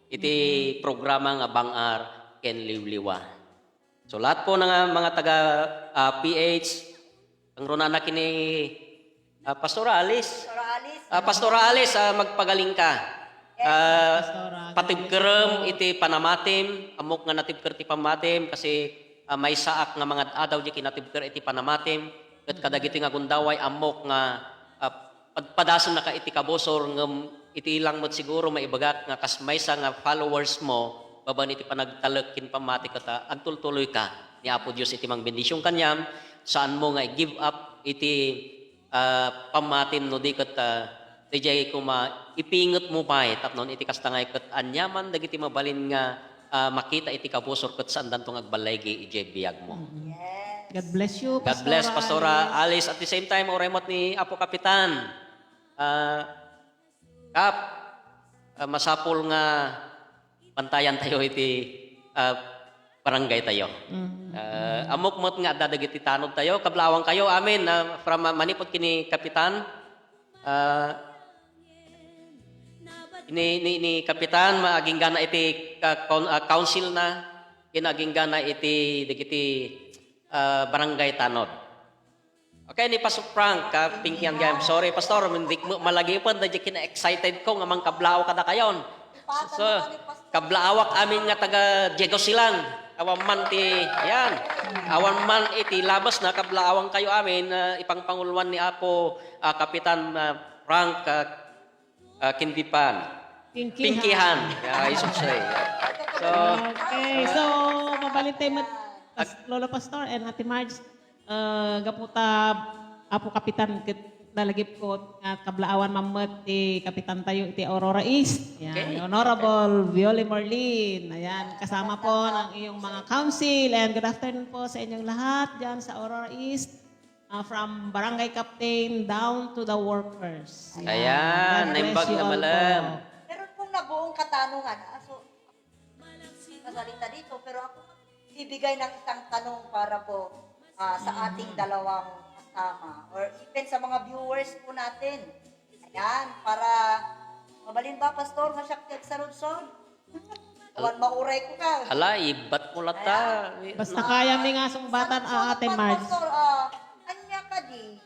Iti programa nga bangar ken liwliwa. So lahat po ng mga taga PH, ang runana kini Pastor Alice. Pastor Alice, magpagaling ka. Patibkerem iti panamatim, amok nga natibker ti pamatim kasi may saak nga mga adaw di kinatibker iti panamatim. Kat kadagiti nga gundaway amok nga padpadason na ka iti kabosor nga iti ilang mo siguro maibagat nga kasmaysa nga followers mo baban iti panagtalek kin pamati kata agtultuloy ka ni Apo Dios iti mang bendisyon kanyam saan mo nga give up iti pamatin no di kat DJ ko ipingot mo pa tapnon iti kastangay kat anyaman dagiti mabalin nga makita iti kabosor kat saan dantong agbalaygi ije biyag mo. God bless you, God bless Pastora Alice. At the same time, oremot ni Apo Kapitan. Kap, masapol nga pantayan tayo iti barangay tayo. Amok mo't nga dadagiti tanod tayo, kablawang kayo, amin, from manipot kini Kapitan, ni Kapitan, maaging gana iti council na, kinaging gana iti digiti barangay tanod. Okay, ni Pastor Frank, Pinky and Game. Sorry, Pastor, hindi mo malagi pa, dahil kina-excited ko, nga mang kablaw kada kayon. So, kablaawak amin nga taga Diego Silang. Awan man ti, yan. Awan man iti labas na kablaawang kayo amin, ipangpanguluan ni Apo, Kapitan Frank Kindipan. Pinkihan. Yeah, isuksay. So, Okay, so mabalik tayo Lolo Pastor and Ate Marge. Gaputa Apo Kapitan dalagip ko at kablaawan mamet ti Kapitan tayo ti Aurora East. Yan, Okay. Honorable Viole Marlin. Ayan, kasama po ng iyong mga council and good afternoon po sa inyong lahat dyan sa Aurora East. From barangay captain down to the workers. Ayan, God bless naimbag you na all malam. po. Meron pong nabuong katanungan. So, kasalita dito, pero ako ibigay ng isang tanong para po sa ating dalawang kasama or even sa mga viewers po natin. Ayan, para mabalin ba, Pastor, masyaktiag sa rudsod? Awan mauray ko ka. Hala, ibat mo lata. Basta kaya mi nga sumbatan Ate Marge. Pastor, anya ka di?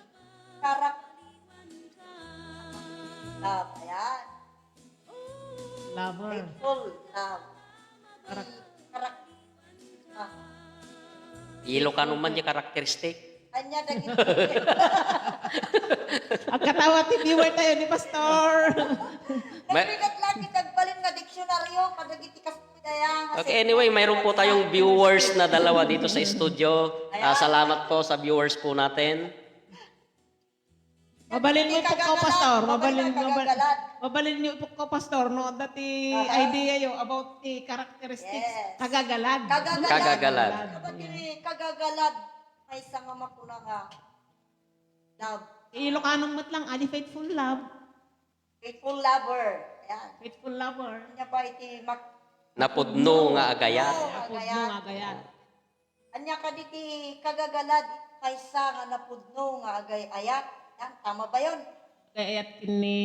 Karak. Love, ayan. Lover. Faithful love. Karak. Ilocano man yung karakteristik. Anya dagiti. Ang katawa ti viewer tayo ni Pastor. Nagbigat lang kitagbalin nga diksyonaryo kadagiti kaspidayang. Okay, anyway, mayroon po tayong viewers na dalawa dito sa studio. Salamat po sa viewers po natin. Mabalin mo po ko, Pastor. Kagagalad. Mabalin niyo po ko, Pastor. No, dati idea yo about the characteristics. Yes. Kagagalad. Kagagalad. Kagagalad. May isang nga makuna nga. Love. Ilocanong mat lang, ali faithful love. Faithful lover. Ayan. Faithful lover. Anya ba iti Napudno nga agayat. Apod mo nga gayan. Anya ka diti kagagalad kaysa nga napudno nga agay-ayat. Yan, tama ba yun? Kayat ini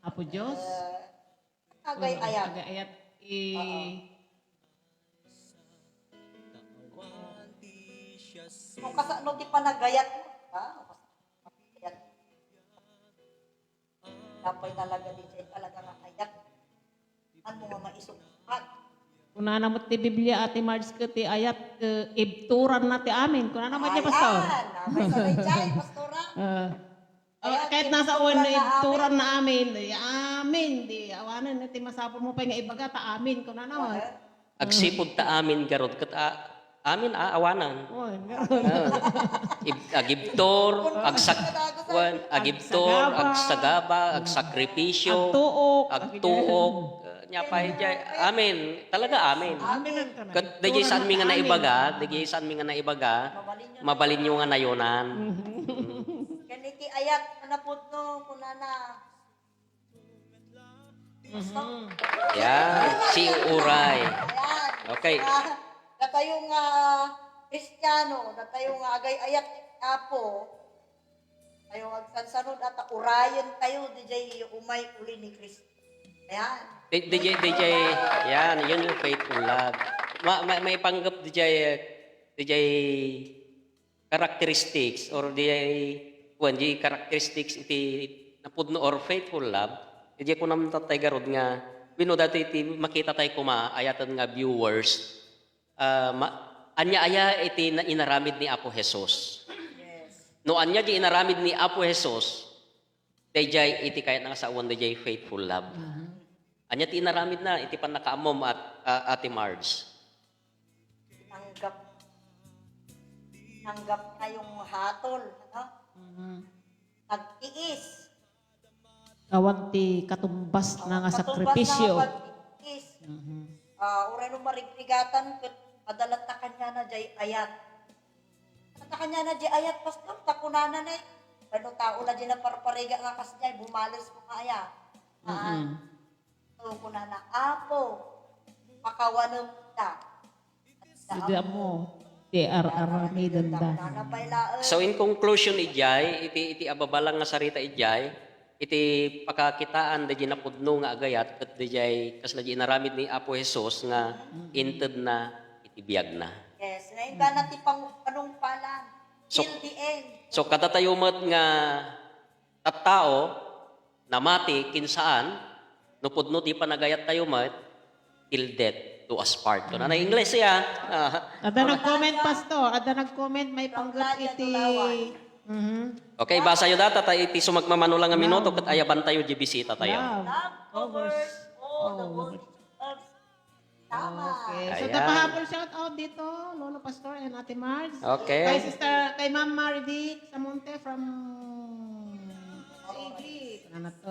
Apo Diyos. Agay-ayat. Kayat Kung kasano di pa nagayat mo, ha? Agayat. Dapat talaga di siya talaga nga ayat. Ano nga maisukat? Kuna na mo ti Biblia Ate Marge ke ti ayat ke ibturan na ti amin. Kuna naman niya, Pastor. Ayan, may sabay dyan, Pastora. Kahit nasa uwan na ibturan na amin, amin, di awanan na ti masapon mo pa nga ibaga ta amin. Kuna naman. Agsipod ta amin garod kat amin awanan. Agibtor, agsagaba, agsakripisyo, agtuog, nyapay jay. Amin, talaga amin. Amin ang kana. Kat dagay saan mi nga naibaga, mabalin nyo nga nayonan. Kaniti ayat, napudno, kunana. Yan, si Uray. Ayan. Okay. Natayong Kristiyano, natayong agay-ayat apo, tayo agsansanod at urayan tayo, DJ umay uli ni Kristo. Ayan. DJ, yan, yun yung faithful love. May panggap DJ characteristics or DJ characteristics iti napudno or faithful love. DJ ko naman tatay garod nga, bino dati iti makita tayo ayatan nga viewers, anya iti inaramid ni Apo Jesus. Yes. No anya di inaramid ni Apo Jesus, DJ iti kahit nakasawan DJ faithful love. Anya ti inaramid na iti panakaamom at Ate Marge. Tanggap na yung hatol, ano? Nagtiis. Tawag ti katumbas na nga sakripisyo. Katumbas na pagtiis. Uray nung marigrigatan, padalat ta kanya na jay ayat. Ta kanya na jay ayat, Pastor, takunana na eh. Ano tao na dyan na parpariga nga kasya, bumalis mo nga ayat. So, kunana, Apo, Pakawanong ta. Hindi mo. Di ar-arami danda. So in conclusion ijay, iti ababalang nga sarita ijay, iti pakakitaan da napudno nga agayat ket dijay kas na inaramid ni Apo Jesus nga inted na iti biag na. Yes, nainga na ti panungpalan. So- Till the end. So kada tayo met nga tattao namati kinsaan no pudno ti panagayat tayo met till death do us part. So na English ya. Ada nag-comment, Pastor. Ada nag-comment, may panggat iti... Mhm. Okay, basa yo data tayo iti sumagmamano lang nga minuto ket ayaban tayo di bisita tayo. Love. Love covers all the world of tama. Okay. So, Ayan. tapahapon shout out dito, Lolo Pastor and Ate Marge. Okay. Kay Ma'am Maridic Samonte from CG. Ano to?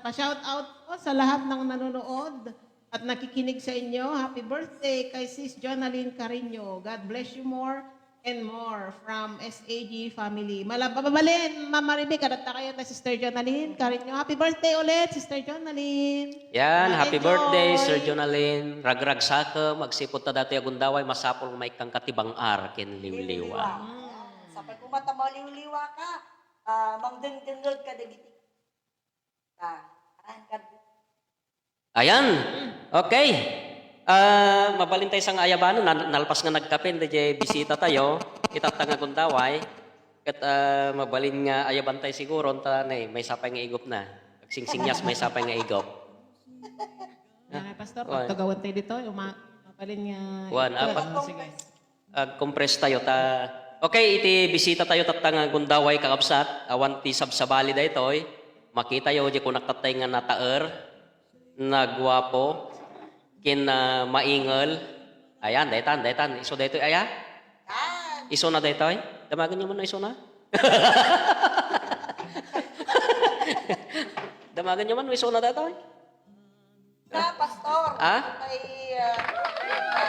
Pa-shout out po sa lahat ng nanonood at nakikinig sa inyo. Happy birthday kay Sis Jonaline Carino. God bless you more and more from SAG family. Malababalin, Ma'am Maridic, kadata kayo na Sister Jonaline Carino. Happy birthday ulit, Sister Jonaline. Yan, happy Enjoy. birthday, Sir Jonalyn. Ragrag saka, magsipot ta dati agundaway, masapol may kang katibang ar, kin liwliwa. Sa pagkumata mo liwliwa ka, mangdengdengod ka dagiti. Ayan, okay. Mabalin tayo sang ayabanan, nalpas nga nagkapin, DJ bisita tayo, itatang agundaway, kat mabalin nga ayaban tayo siguro, may sapay nga igop na. Singsingnyas, may sapay nga igop. Yan, Pastor, Wan. pagtagawan tayo dito, mapalin nga. Wan, apat. Sige. Compress tayo ta. Okay, iti bisita tayo tatang gundaway kakabsat. Awan ti sabsabali da itoy. Makita yo di kunaktatay nga nataer. Nagwapo. Kin maingal. Ayan, daytan. Iso daytoy aya. Iso na daytoy. Damagan niyo mo na iso na. Damagan niyo man iso na daytoy. Pastor. Ah? Ay,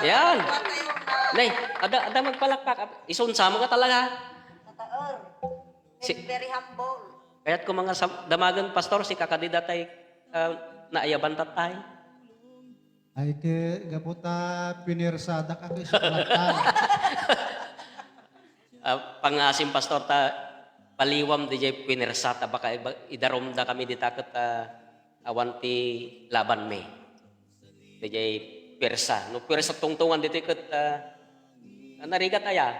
Yan. tayo na Nay, ada magpalakpak. Ison sa mga talaga. nataer. Si- Very humble. Kaya't kung mga damagan pastor, si kakadida tayo naayaban tatay. Ay ke gaputa pinirsada ka ko sa kalatan. Pangasim pastor ta paliwam DJ pinersata baka idarom da kami ditakot awanti laban me. DJ persa. No persa tungtungan dito ket narigat aya.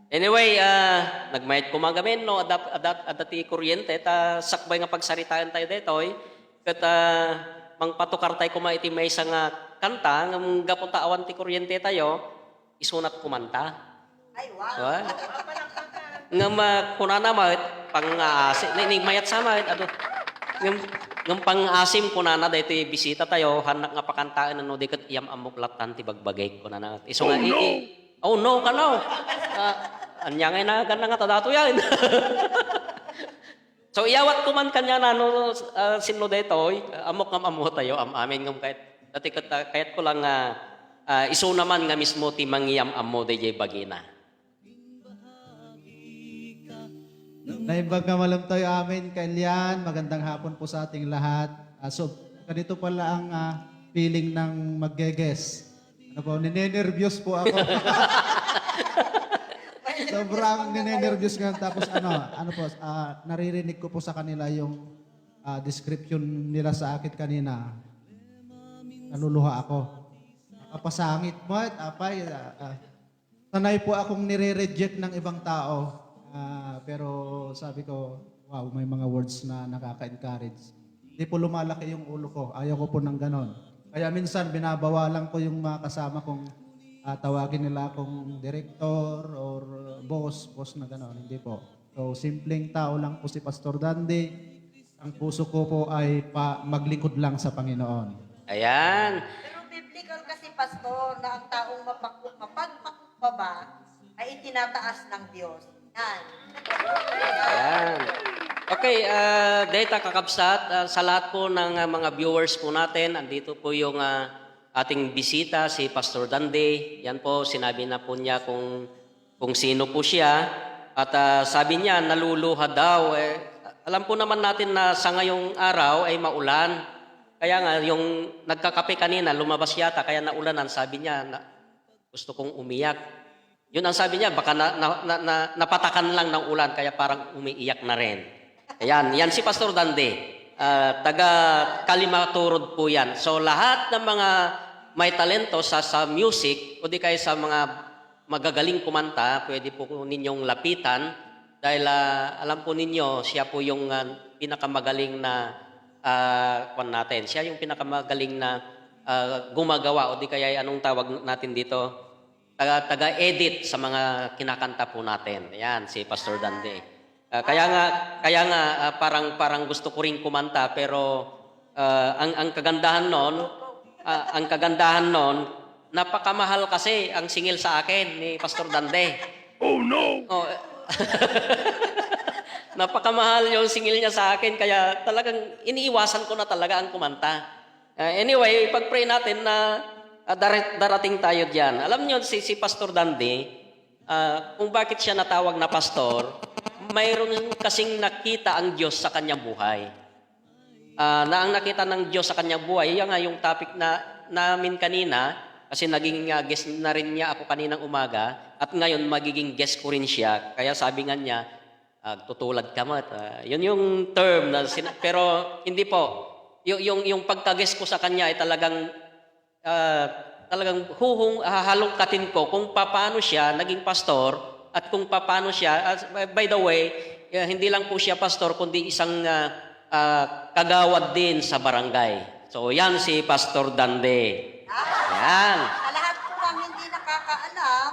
Anyway, nagmayat ko mga gamin, no, adati kuryente, sakbay nga pagsaritaan tayo detoy, kat mangpatukar tayo iti may isang kanta, ng gapunta awan ti kuryente tayo, isunat kumanta. Ay, wow. Diba? Nga kunana mayat, pang-asim, mayat sa mayat, ng pang-asim kunana, dito bisita tayo, hanak nga pakantaan, ano, di kat iyam amuklatan ti bagbagay kunana. Iso nga, oh no, kanaw. Anyangay na ganda nga tadato yan. So iyawat ko man kanya na no sinlo detoy amok ngam amo tayo amin ngam kahit dati kahit ko lang iso naman nga mismo ti mangyam amo DJ bagina. Naibag nga malam tayo amin kailan. Magandang hapon po sa ating lahat. So ganito pala ang feeling ng maggeges. Ano po, ninenervyos po ako. Sobrang ninenervyos nga. Tapos ano po, naririnig ko po sa kanila yung description nila sa akin kanina. Naluluha ako. Nakapasangit mo at apay. Sanay po akong nire-reject ng ibang tao. Pero sabi ko, wow, may mga words na nakaka-encourage. Hindi po lumalaki yung ulo ko. Ayaw ko po ng ganon. Kaya minsan binabawalan ko yung mga kasama kong tawagin nila akong director or boss na gano'n. Hindi po. So, simpleng tao lang po si Pastor Dandy. Ang puso ko po ay maglingkod lang sa Panginoon. Ayan. Pero biblical kasi, Pastor, na ang taong mapagpakumbaba ay itinataas ng Diyos. Yan. Ayan. Okay, data kakabsat, sa lahat po ng mga viewers po natin, andito po yung ating bisita, si Pastor Dande. Yan po, sinabi na po niya kung sino po siya. At sabi niya, naluluha daw. Alam po naman natin na sa ngayong araw ay maulan. Kaya nga, yung nagkakape kanina, lumabas yata, kaya naulanan, sabi niya, gusto kong umiyak. Yun ang sabi niya, baka napatakan lang ng ulan, kaya parang umiiyak na rin. Ayan, yan si Pastor Dande. Taga Kalimaturod po yan. So lahat ng mga may talento sa music, o di kaya sa mga magagaling kumanta, pwede po ninyong lapitan. Dahil alam po ninyo, siya po yung pinakamagaling na natin. Siya yung pinakamagaling na gumagawa, o di kaya anong tawag natin dito? Taga-edit sa mga kinakanta po natin. Ayan, si Pastor Dande. Kaya nga parang gusto ko rin kumanta, pero ang kagandahan noon, napakamahal kasi ang singil sa akin ni Pastor Dande. Oh no. Napakamahal yung singil niya sa akin, kaya talagang iniiwasan ko na talaga ang kumanta. Anyway, pag-pray natin na darating tayo diyan. Alam niyo si Pastor Dande, kung bakit siya natawag na pastor, mayroon kasing nakita ang Diyos sa kanyang buhay. Na ang nakita ng Diyos sa kanyang buhay, yan nga yung topic namin kanina, kasi naging guest na rin niya ako kaninang umaga, at ngayon magiging guest ko rin siya. Kaya sabi nga niya, tutulad ka mat. Yun yung term. Pero hindi po. Yung pagka-guest ko sa kanya ay talagang hahalongkatin ko kung paano siya naging pastor at kung paano siya, by the way, hindi lang po siya pastor, kundi isang kagawad din sa barangay. So yan si Pastor Dande. Yan. Sa lahat po ng hindi nakakaalam,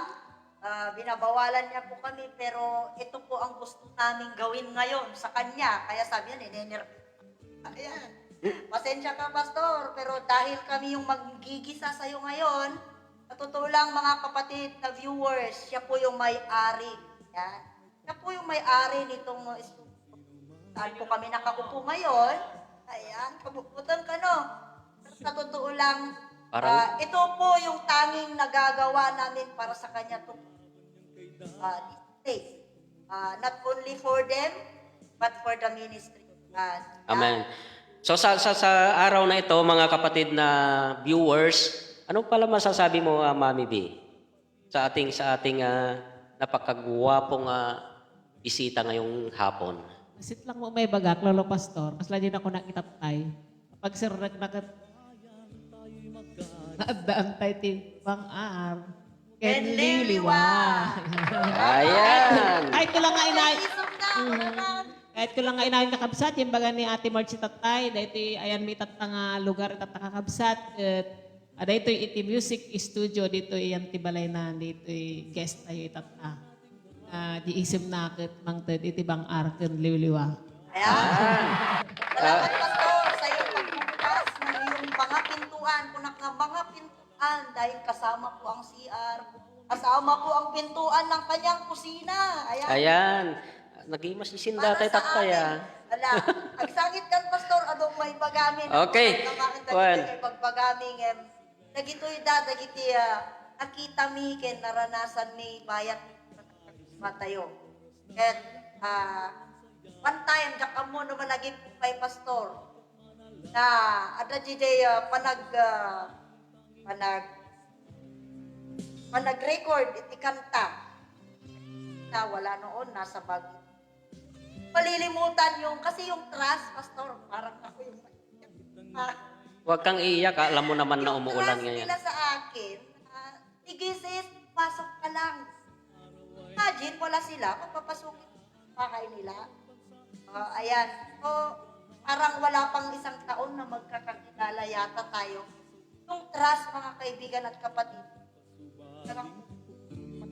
binabawalan niya po kami, pero ito po ang gusto naming gawin ngayon sa kanya. Kaya sabi niya, ayan. Pasensya ka, Pastor, pero dahil kami yung magigisa sa'yo ngayon, sa totoo lang, mga kapatid na viewers, siya po yung may-ari. Yan. Siya po yung may-ari nitong saan po kami nakaupo ngayon. Ayan, kabukutan ka, no? Sa totoo lang, ito po yung tanging nagagawa namin para sa kanya to not only for them, but for the ministry. Amen. So sa araw na ito, mga kapatid na viewers, ano pala masasabi mo, Mami B, sa ating napakagwapong bisita ngayong hapon? Masit lang mo may bagak, Lolo Pastor. Kasi din ako nakitapay. Kapag sir naadaan tayo timbang Ken Liliwa. Ayan. Kahit ko lang nga inay. Isog na, naman. Kahit ko lang nga inahin kakabsat, yung baga ni Ate March Tatay, dahito ayan may tatang lugar tatang kakabsat. Dahito iti music studio, dito yan tibalay na, dito guest tayo itatang. Di isim na akit mang ted, iti bang arken liwliwa. Ayan. Salamat, Pastor, sa iyong pagbubukas ng iyong mga pintuan. Kunak na mga pintuan dahil kasama po ang CR. Kasama po ang pintuan ng kanyang kusina. Ayan. Nag-imas isinda tayo tataya. Ala, agsangit kan, Pastor, adong may pagamin. Okay. May pagpagaming. Dagitoy dagiti nakita mi, ken naranasan mi, bayat matayo. At one time, daka mo naman naging kay Pastor, na ada jiday panag-record iti kanta na wala noon, nasa bag. Palilimutan yung, kasi yung trust, Pastor, parang ako yung Huwag kang iiyak, alam mo naman na umuulan yung ngayon. trust nila sa akin, sige sis, pasok ka lang. Imagine, wala sila, pagpapasukin sa bahay nila. Ayan, so, parang wala pang isang taon na magkakakilala yata tayo. Yung trust, mga kaibigan at kapatid, talagang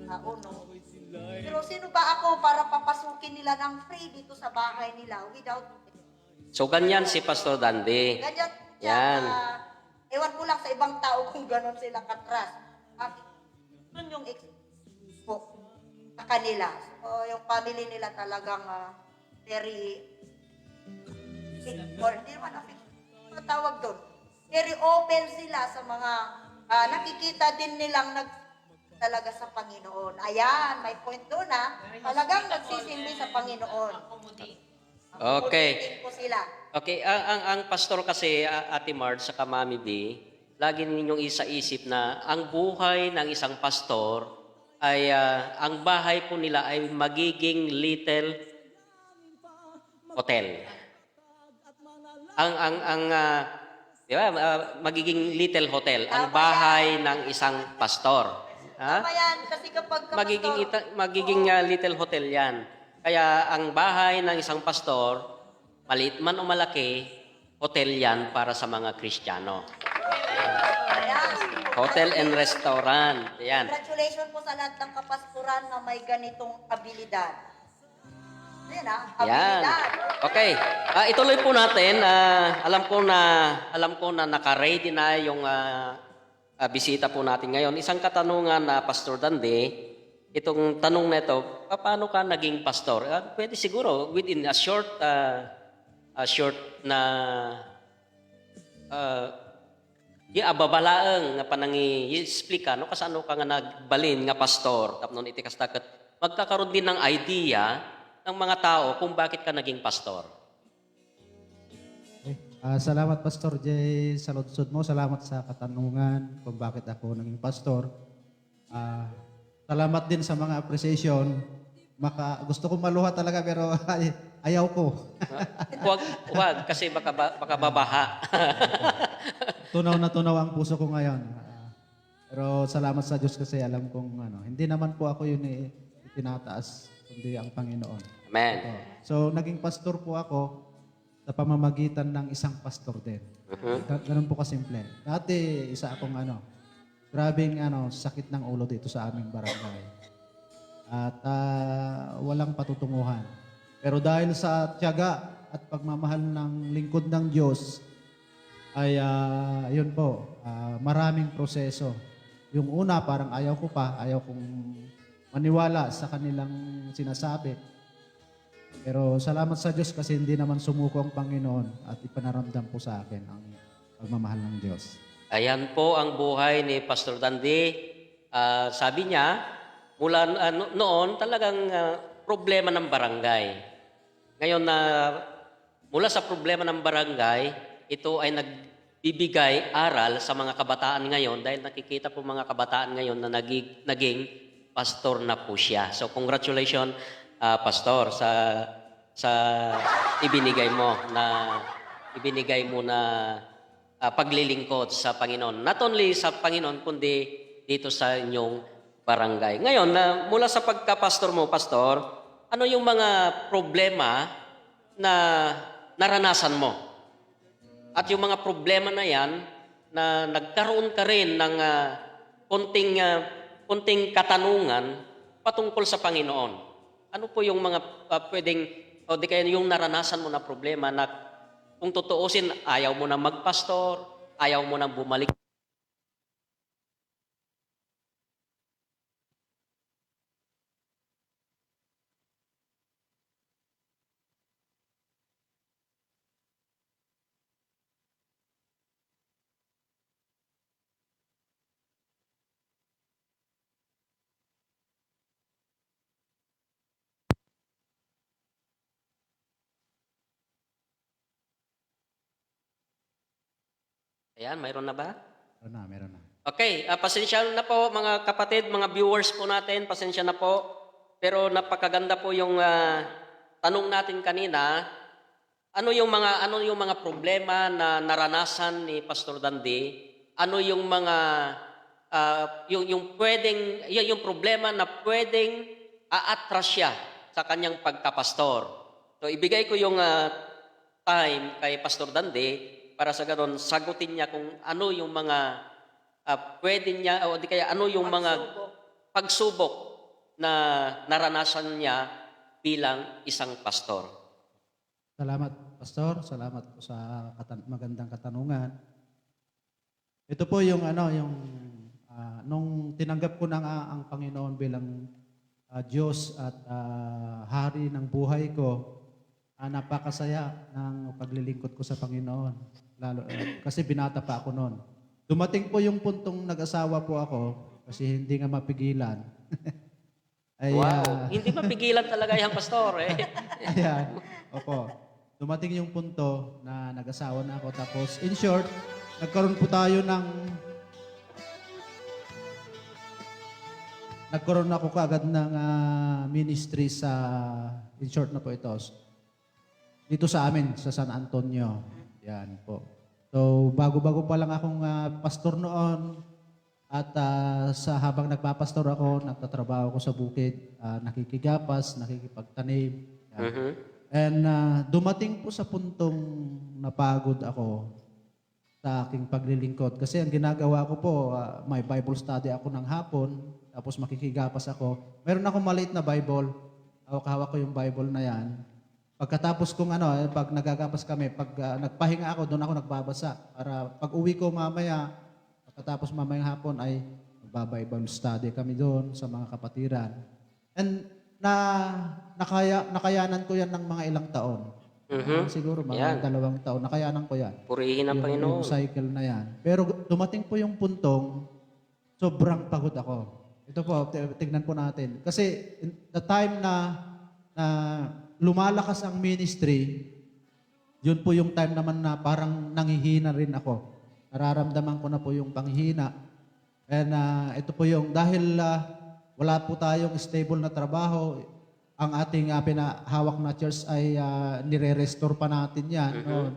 taon, no? Pero sino ba ako para papasukin nila ng free dito sa bahay nila without... So ganyan si Pastor Dande. Ganyan. Yan. Ewan ko lang sa ibang tao kung gano'n sila katras. Yun yung po sa kanila. So, yung family nila talagang very... or hindi naman tawag doon. Very open sila sa mga nakikita din nilang talaga sa Panginoon. Ayan, may point doon talagang nagsisindi sa Panginoon. Okay. Ulitin ko sila. Okay, ang pastor kasi, Ate Marge, sa Mami B, lagi ninyong isa-isip na ang buhay ng isang pastor ay ang bahay po nila ay magiging little hotel. Di ba, magiging little hotel, ang bahay ng isang pastor. Ha? Tama yan, kasi kapag Magiging little hotel yan. Kaya ang bahay ng isang pastor, maliit man o malaki, hotel yan para sa mga Kristiyano. Hotel and restaurant. Yan. Congratulations po sa lahat ng kapastoran na may ganitong abilidad. Ayan Yan. abilidad. Okay. Ituloy po natin. Alam ko na naka-ready na yung bisita po natin ngayon. Isang katanungan na Pastor Dande, itong tanong na ito, paano ka naging pastor? Pwede siguro within a short na ababalaeng nga panangi i-explica no kasano ka nga nagbalin nga pastor tapnon iti kastaket magkakaroon din ng idea ng mga tao kung bakit ka naging pastor. Salamat Pastor Jay sa lutsod mo. Salamat sa katanungan kung bakit ako naging pastor. Salamat din sa mga appreciation. Gusto ko maluha talaga pero ayaw ko. Wag kasi baka babaha. Tunaw na tunaw ang puso ko ngayon. Pero salamat sa Diyos kasi alam kong hindi naman po ako yun itinataas, kundi ang Panginoon. Amen. So naging pastor po ako sa pamamagitan ng isang pastor din. Ganun po kasimple. Dati isa akong grabing sakit ng ulo dito sa aming barangay. At walang patutunguhan. Pero dahil sa tiyaga at pagmamahal ng lingkod ng Diyos, ay yun po, maraming proseso. Yung una, parang ayaw kong maniwala sa kanilang sinasabi. Pero salamat sa Diyos kasi hindi naman sumuko ang Panginoon at ipanaramdam po sa akin ang pagmamahal ng Diyos. Ayan po ang buhay ni Pastor Dande. Sabi niya, mula noon talagang problema ng barangay. Ngayon na mula sa problema ng barangay, ito ay nagbibigay aral sa mga kabataan ngayon dahil nakikita po mga kabataan ngayon na naging pastor na po siya. So congratulations Pastor sa ibinigay mo na paglilingkod sa Panginoon. Not only sa Panginoon kundi dito sa inyong barangay. Ngayon, mula sa pagka-pastor mo, Pastor, ano yung mga problema na naranasan mo? At yung mga problema na yan, na nagkaroon ka rin ng konting katanungan patungkol sa Panginoon. Ano po yung mga pwedeng, o di kaya yung naranasan mo na problema na kung tutuusin, ayaw mo na magpastor, ayaw mo na bumalik. Ayan, mayroon na ba? Meron na. Okay, pasensya na po mga kapatid, mga viewers po natin, pasensya na po. Pero napakaganda po yung tanong natin kanina. Ano yung mga problema na naranasan ni Pastor Dande? Ano yung mga yung problema na pwedeng aatras siya sa kanyang pagkapastor. So ibigay ko yung time kay Pastor Dande para sa ganoon sagutin niya kung ano yung mga pwede niya o di kaya ano yung mga pagsubok na naranasan niya bilang isang pastor. Salamat, Pastor. Salamat po sa magandang katanungan. Ito po yung nung tinanggap ko na nga ang Panginoon bilang Diyos at Hari ng buhay ko, napakasaya ng paglilingkod ko sa Panginoon. Lalo, kasi binata pa ako noon. Dumating po yung puntong nag-asawa po ako kasi hindi nga mapigilan. Ay, Wow, hindi mapigilan talaga yung pastor eh. Ayan, opo. dumating yung punto na nag-asawa na ako. Tapos, in short, nagkaroon po tayo ng nagkaroon ako kaagad ng ministry sa, in short na po ito, dito sa amin, sa San Antonio. Yan po. So, bago-bago pa lang akong pastor noon. At sa habang nagpapastor ako, nagtatrabaho ako sa bukid, nakikigapas, nakikipagtanim. Yan. Mhm. And dumating po sa puntong napagod ako sa aking paglilingkod. Kasi ang ginagawa ko po, may Bible study ako ng hapon, tapos makikigapas ako. Meron akong maliit na Bible. Hawak-hawak ko yung Bible na yan. Pagkatapos kong pag nagagapas kami, pag nagpahinga ako, doon ako nagbabasa. Para pag uwi ko mamaya, pagkatapos mamayang hapon ay magba-Bible study kami doon sa mga kapatiran. And nakayanan ko yan ng mga ilang taon. Siguro mga 2 taon, nakayanan ko yan. Purihin ang Panginoon. Yung cycle na yan. Pero dumating po yung puntong, sobrang pagod ako. Ito po, tignan po natin. Kasi the time na lumalakas ang ministry, yun po yung time naman na parang nanghihina rin ako. Nararamdaman ko na po yung panghihina. And ito po yung, dahil wala po tayong stable na trabaho, ang ating pinahawak na church ay nire-restore pa natin yan. No?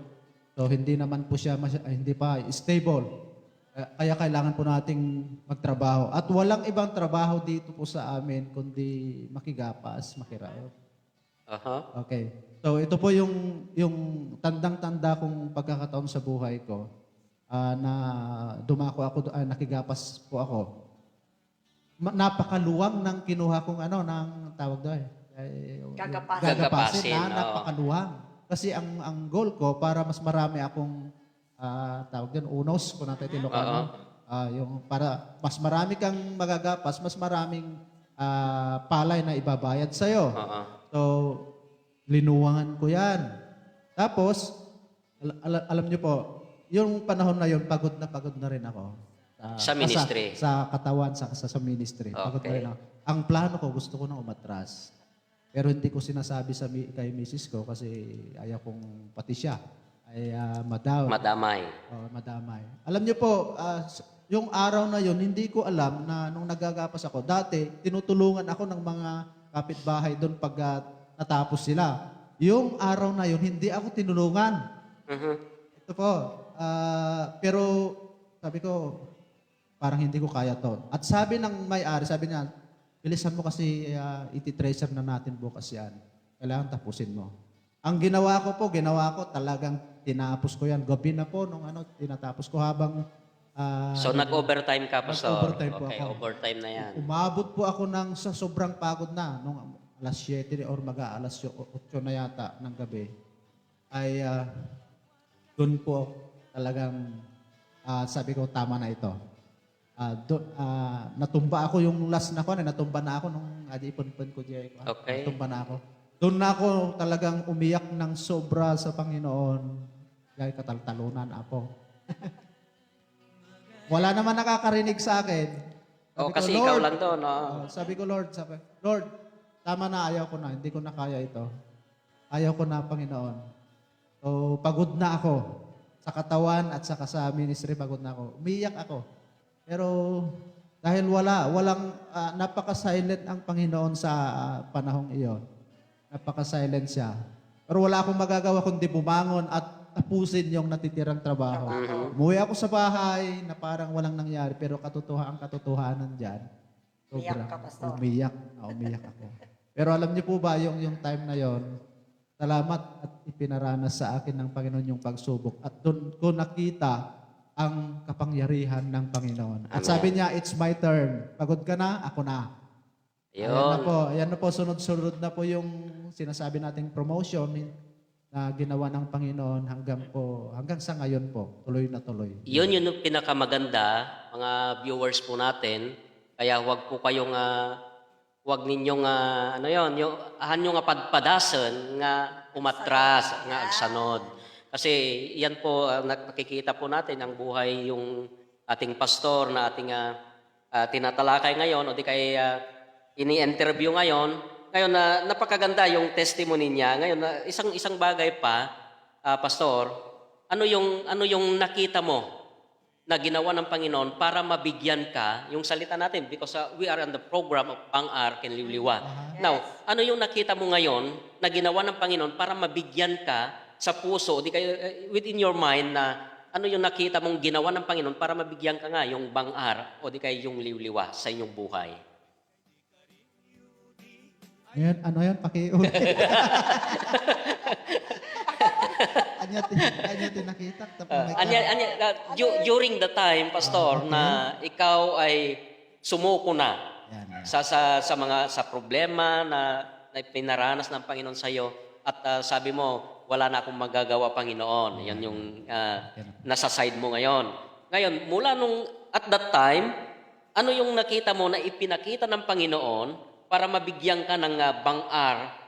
So hindi naman po siya, hindi pa stable. Kaya kailangan po nating magtrabaho. At walang ibang trabaho dito po sa amin, kundi makigapas, makiraot. Aha. Okay. So ito po yung tandang-tanda kong pagkakataon sa buhay ko na dumako ako, nakigapas po ako. Napakaluwang ng kinuha kong ng tawag doon. Gagapasin. oo. Napakaluwang. Kasi ang goal ko para mas marami akong tawag doon, unos, kung natin Ilocano. Yung para mas marami kang magagapas, mas maraming palay na ibabayad sa'yo. So, linuwangan ko yan. Tapos, alam niyo po, yung panahon na yun, pagod na rin ako. Sa ministry. Sa katawan, sa ministry. Pagod na rin ako. Ang plano ko, gusto ko na umatras. Pero hindi ko sinasabi kay misis ko kasi ayaw kong pati siya ay Madamay. madamay. Alam niyo po, yung araw na yun, hindi ko alam na nung nagagapas ako, dati tinutulungan ako ng mga kapitbahay doon pag natapos sila. Yung araw na yun, hindi ako tinulungan. Ito po. Pero sabi ko, parang hindi ko kaya to. At sabi ng may-ari, sabi niya, bilisan mo kasi iti-tracer na natin bukas yan. Kailangan tapusin mo. Ang ginawa ko talagang tinapos ko yan. Gabi na po nung tinatapos ko habang So nag-overtime ka, Pastor? Nag-overtime po Okay, ako. overtime na yan. umabot po ako sa sobrang pagod na nung alas 7 or alas 8 na yata ng gabi. Ay doon po talagang sabi ko tama na ito. Natumba ako yung last na ko, natumba na ako nung ipon-pon ko diyan. Okay. Natumba na ako. Doon na ako talagang umiyak ng sobra sa Panginoon. Dahil kataltalunan ako. Wala naman nakakarinig sa akin. Sabi ko, Kasi "Lord," ikaw lang doon, no? sabi ko, Lord, tama na, ayaw ko na. Hindi ko na kaya ito. Ayaw ko na, Panginoon. So, pagod na ako. Sa katawan at saka sa ministry, pagod na ako. Umiyak ako. Pero dahil walang napaka-silent ang Panginoon sa panahong iyon. Napaka-silent siya. Pero wala akong magagawa kundi bumangon at tapusin yung natitirang trabaho. Umuwi ako sa bahay na parang walang nangyari pero ang katotohanan dyan. Umiyak ka, Pastor. Umiyak ako. Pero alam niyo po ba yung time na yon, salamat at ipinaranas sa akin ng Panginoon yung pagsubok. At doon ko nakita ang kapangyarihan ng Panginoon. At sabi niya, it's my turn. Pagod ka na, ako na. Ayan na po, sunod-sunod na po yung sinasabi nating promotion na ginawa ng Panginoon hanggang sa ngayon po, tuloy na tuloy. Yun yung pinakamaganda, mga viewers po natin. Kaya huwag po kayong, huwag ninyong, nyo nga padpadasan nga umatras, nga agsanod. Kasi yan po, nakikita po natin ang buhay yung ating pastor na ating tinatalakay ngayon o di kaya ini-interview ngayon Ngayon, napakaganda yung testimony niya. Ngayon, isang bagay pa, Pastor, ano yung nakita mo na ginawa ng Panginoon para mabigyan ka, yung salita natin, because we are on the program of Bang-ar Ken Liwliwa. Now, ano yung nakita mo ngayon na ginawa ng Panginoon para mabigyan ka sa puso, di kayo, within your mind na ano yung nakita mong ginawa ng Panginoon para mabigyan ka nga yung Bang-ar o di kayo yung Liwliwa sa inyong buhay? Ngayon, ano yan? Pakiulit. Anya nakita. During the time, Pastor, na ikaw ay sumuko na Yan. sa problema na pinaranas ng Panginoon sa iyo at sabi mo, wala na akong magagawa, Panginoon. Yan yung nasa side mo ngayon. Ngayon, mula nung at that time, ano yung nakita mo na ipinakita ng Panginoon para mabigyan ka ng Bang-ar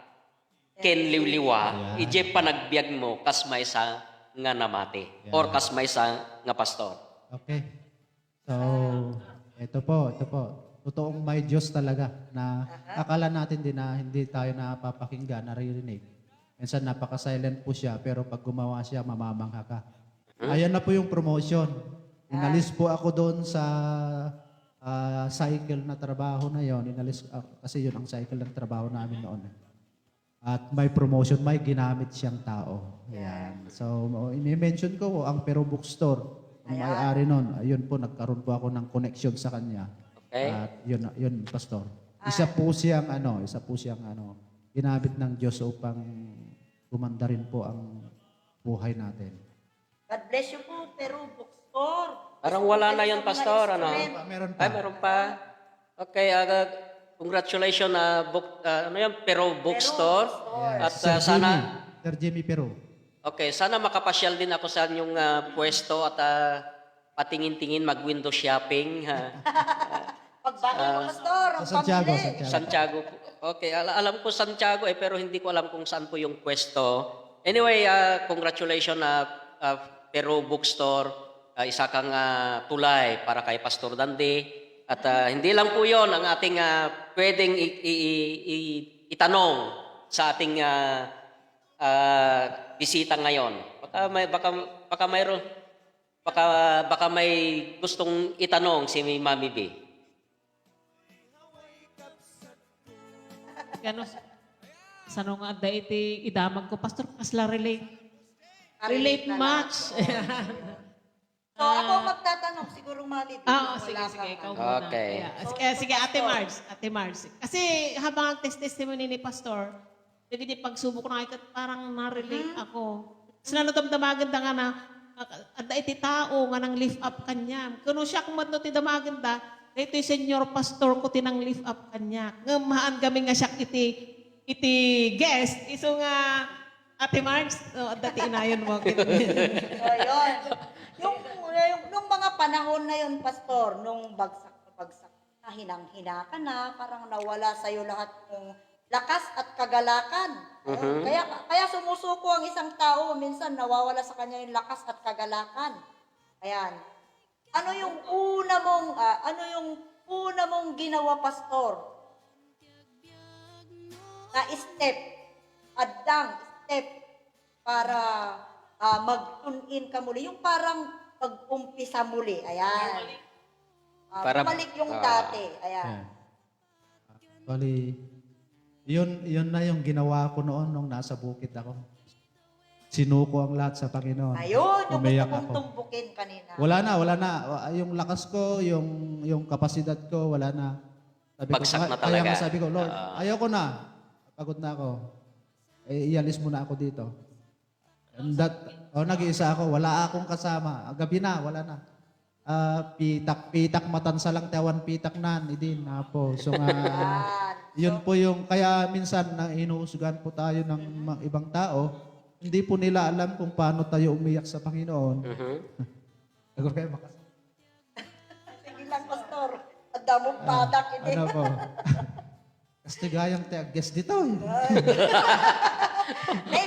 Ken Liwliwa, ije panagbiag mo kasmay sa nga namati or kasmay sa nga pastor. Okay. So, ito po. Totoong may Diyos talaga na akala natin din na hindi tayo napapakinggan, naririnig. Minsan napaka-silent po siya, pero pag gumawa siya, mamamangha ka. Ayan na po yung promotion. Inalis po ako doon sa cycle na trabaho na yon. Inalis kasi yun ang cycle ng trabaho namin noon. At may promotion, may ginamit siyang tao. Ayan. So, i-mention ko ang Pero Bookstore. Ang may-ari nun. Ayun po, nagkaroon po ako ng connection sa kanya. Okay. At yun, Pastor. Isa po siyang ginamit ng Diyos upang gumanda rin po ang buhay natin. God bless you po, Pero Bookstore. Parang wala na yun, Pastor. Ano? Meron pa. Ay, meron pa. Okay, congratulations Pero Bookstore. At Sir Jimmy Pero. okay, sana makapasyal din ako sa inyong pwesto at patingin-tingin mag-window shopping. Pagbati mo, Pastor, ang Sa Santiago. pamili. Santiago. Okay, alam ko Santiago pero hindi ko alam kung saan po yung pwesto. Anyway, congratulations Pero Bookstore. Isa kang tulay para kay Pastor Dande. At hindi lang po yon ang ating pwedeng itanong sa ating bisita ngayon. Baka may gustong itanong si Mami B. Kano sa nung adda iti idamag ko, Pastor, kasla relate. Relate na lang. much. So, ako magtatanong, siguro mali. Sige, ikaw muna. Okay. Sige, Ate Mars. Kasi habang ang testimony ni Pastor, hindi pagsubok na ikat parang na-relate ako. Kasi nanodamdamagan nga na, adda iti tao nga nang lift up kanya. Kuno siya kung madno ti damaganda, ito yung senior pastor ko tinang lift up kanya. Ngamahan kami nga siya iti guest. Iso nga, Ate Mars, adda ti inayon mo. So, yun. Nung mga panahon na yun, Pastor, nung bagsak na hinang-hina ka na, parang nawala sa'yo lahat ng lakas at kagalakan. Kaya sumusuko ang isang tao, minsan nawawala sa kanya yung lakas at kagalakan. Ayan. Ano yung una mong ginawa, Pastor? Na step para mag-tune-in ka muli. Yung parang pag-umpisa muli. Ayan. Bumalik yung dati. Ayan. Bali, yun na yung ginawa ko noon nung nasa bukid ako. Sinuko ang lahat sa Panginoon. Ayun, yung Umiyak gusto kong ako. tumbukin kanina. Wala na. Yung lakas ko, yung kapasidad ko, wala na. Bagsak na Kaya talaga. nga sabi ko, Lord, ayoko na. Pagod na ako. Ialis mo na ako dito. And nag-iisa ako. Wala akong kasama. Gabi na, wala na. Pitak matansa lang tawan pitak nan idin na po. So nga, yun po yung, kaya minsan na inuusugan po tayo ng mga ibang tao, hindi po nila alam kung paano tayo umiyak sa Panginoon. Siguro kayo Sige lang, Pastor. Ang damong padak. ano po? Kastigayang guest dito.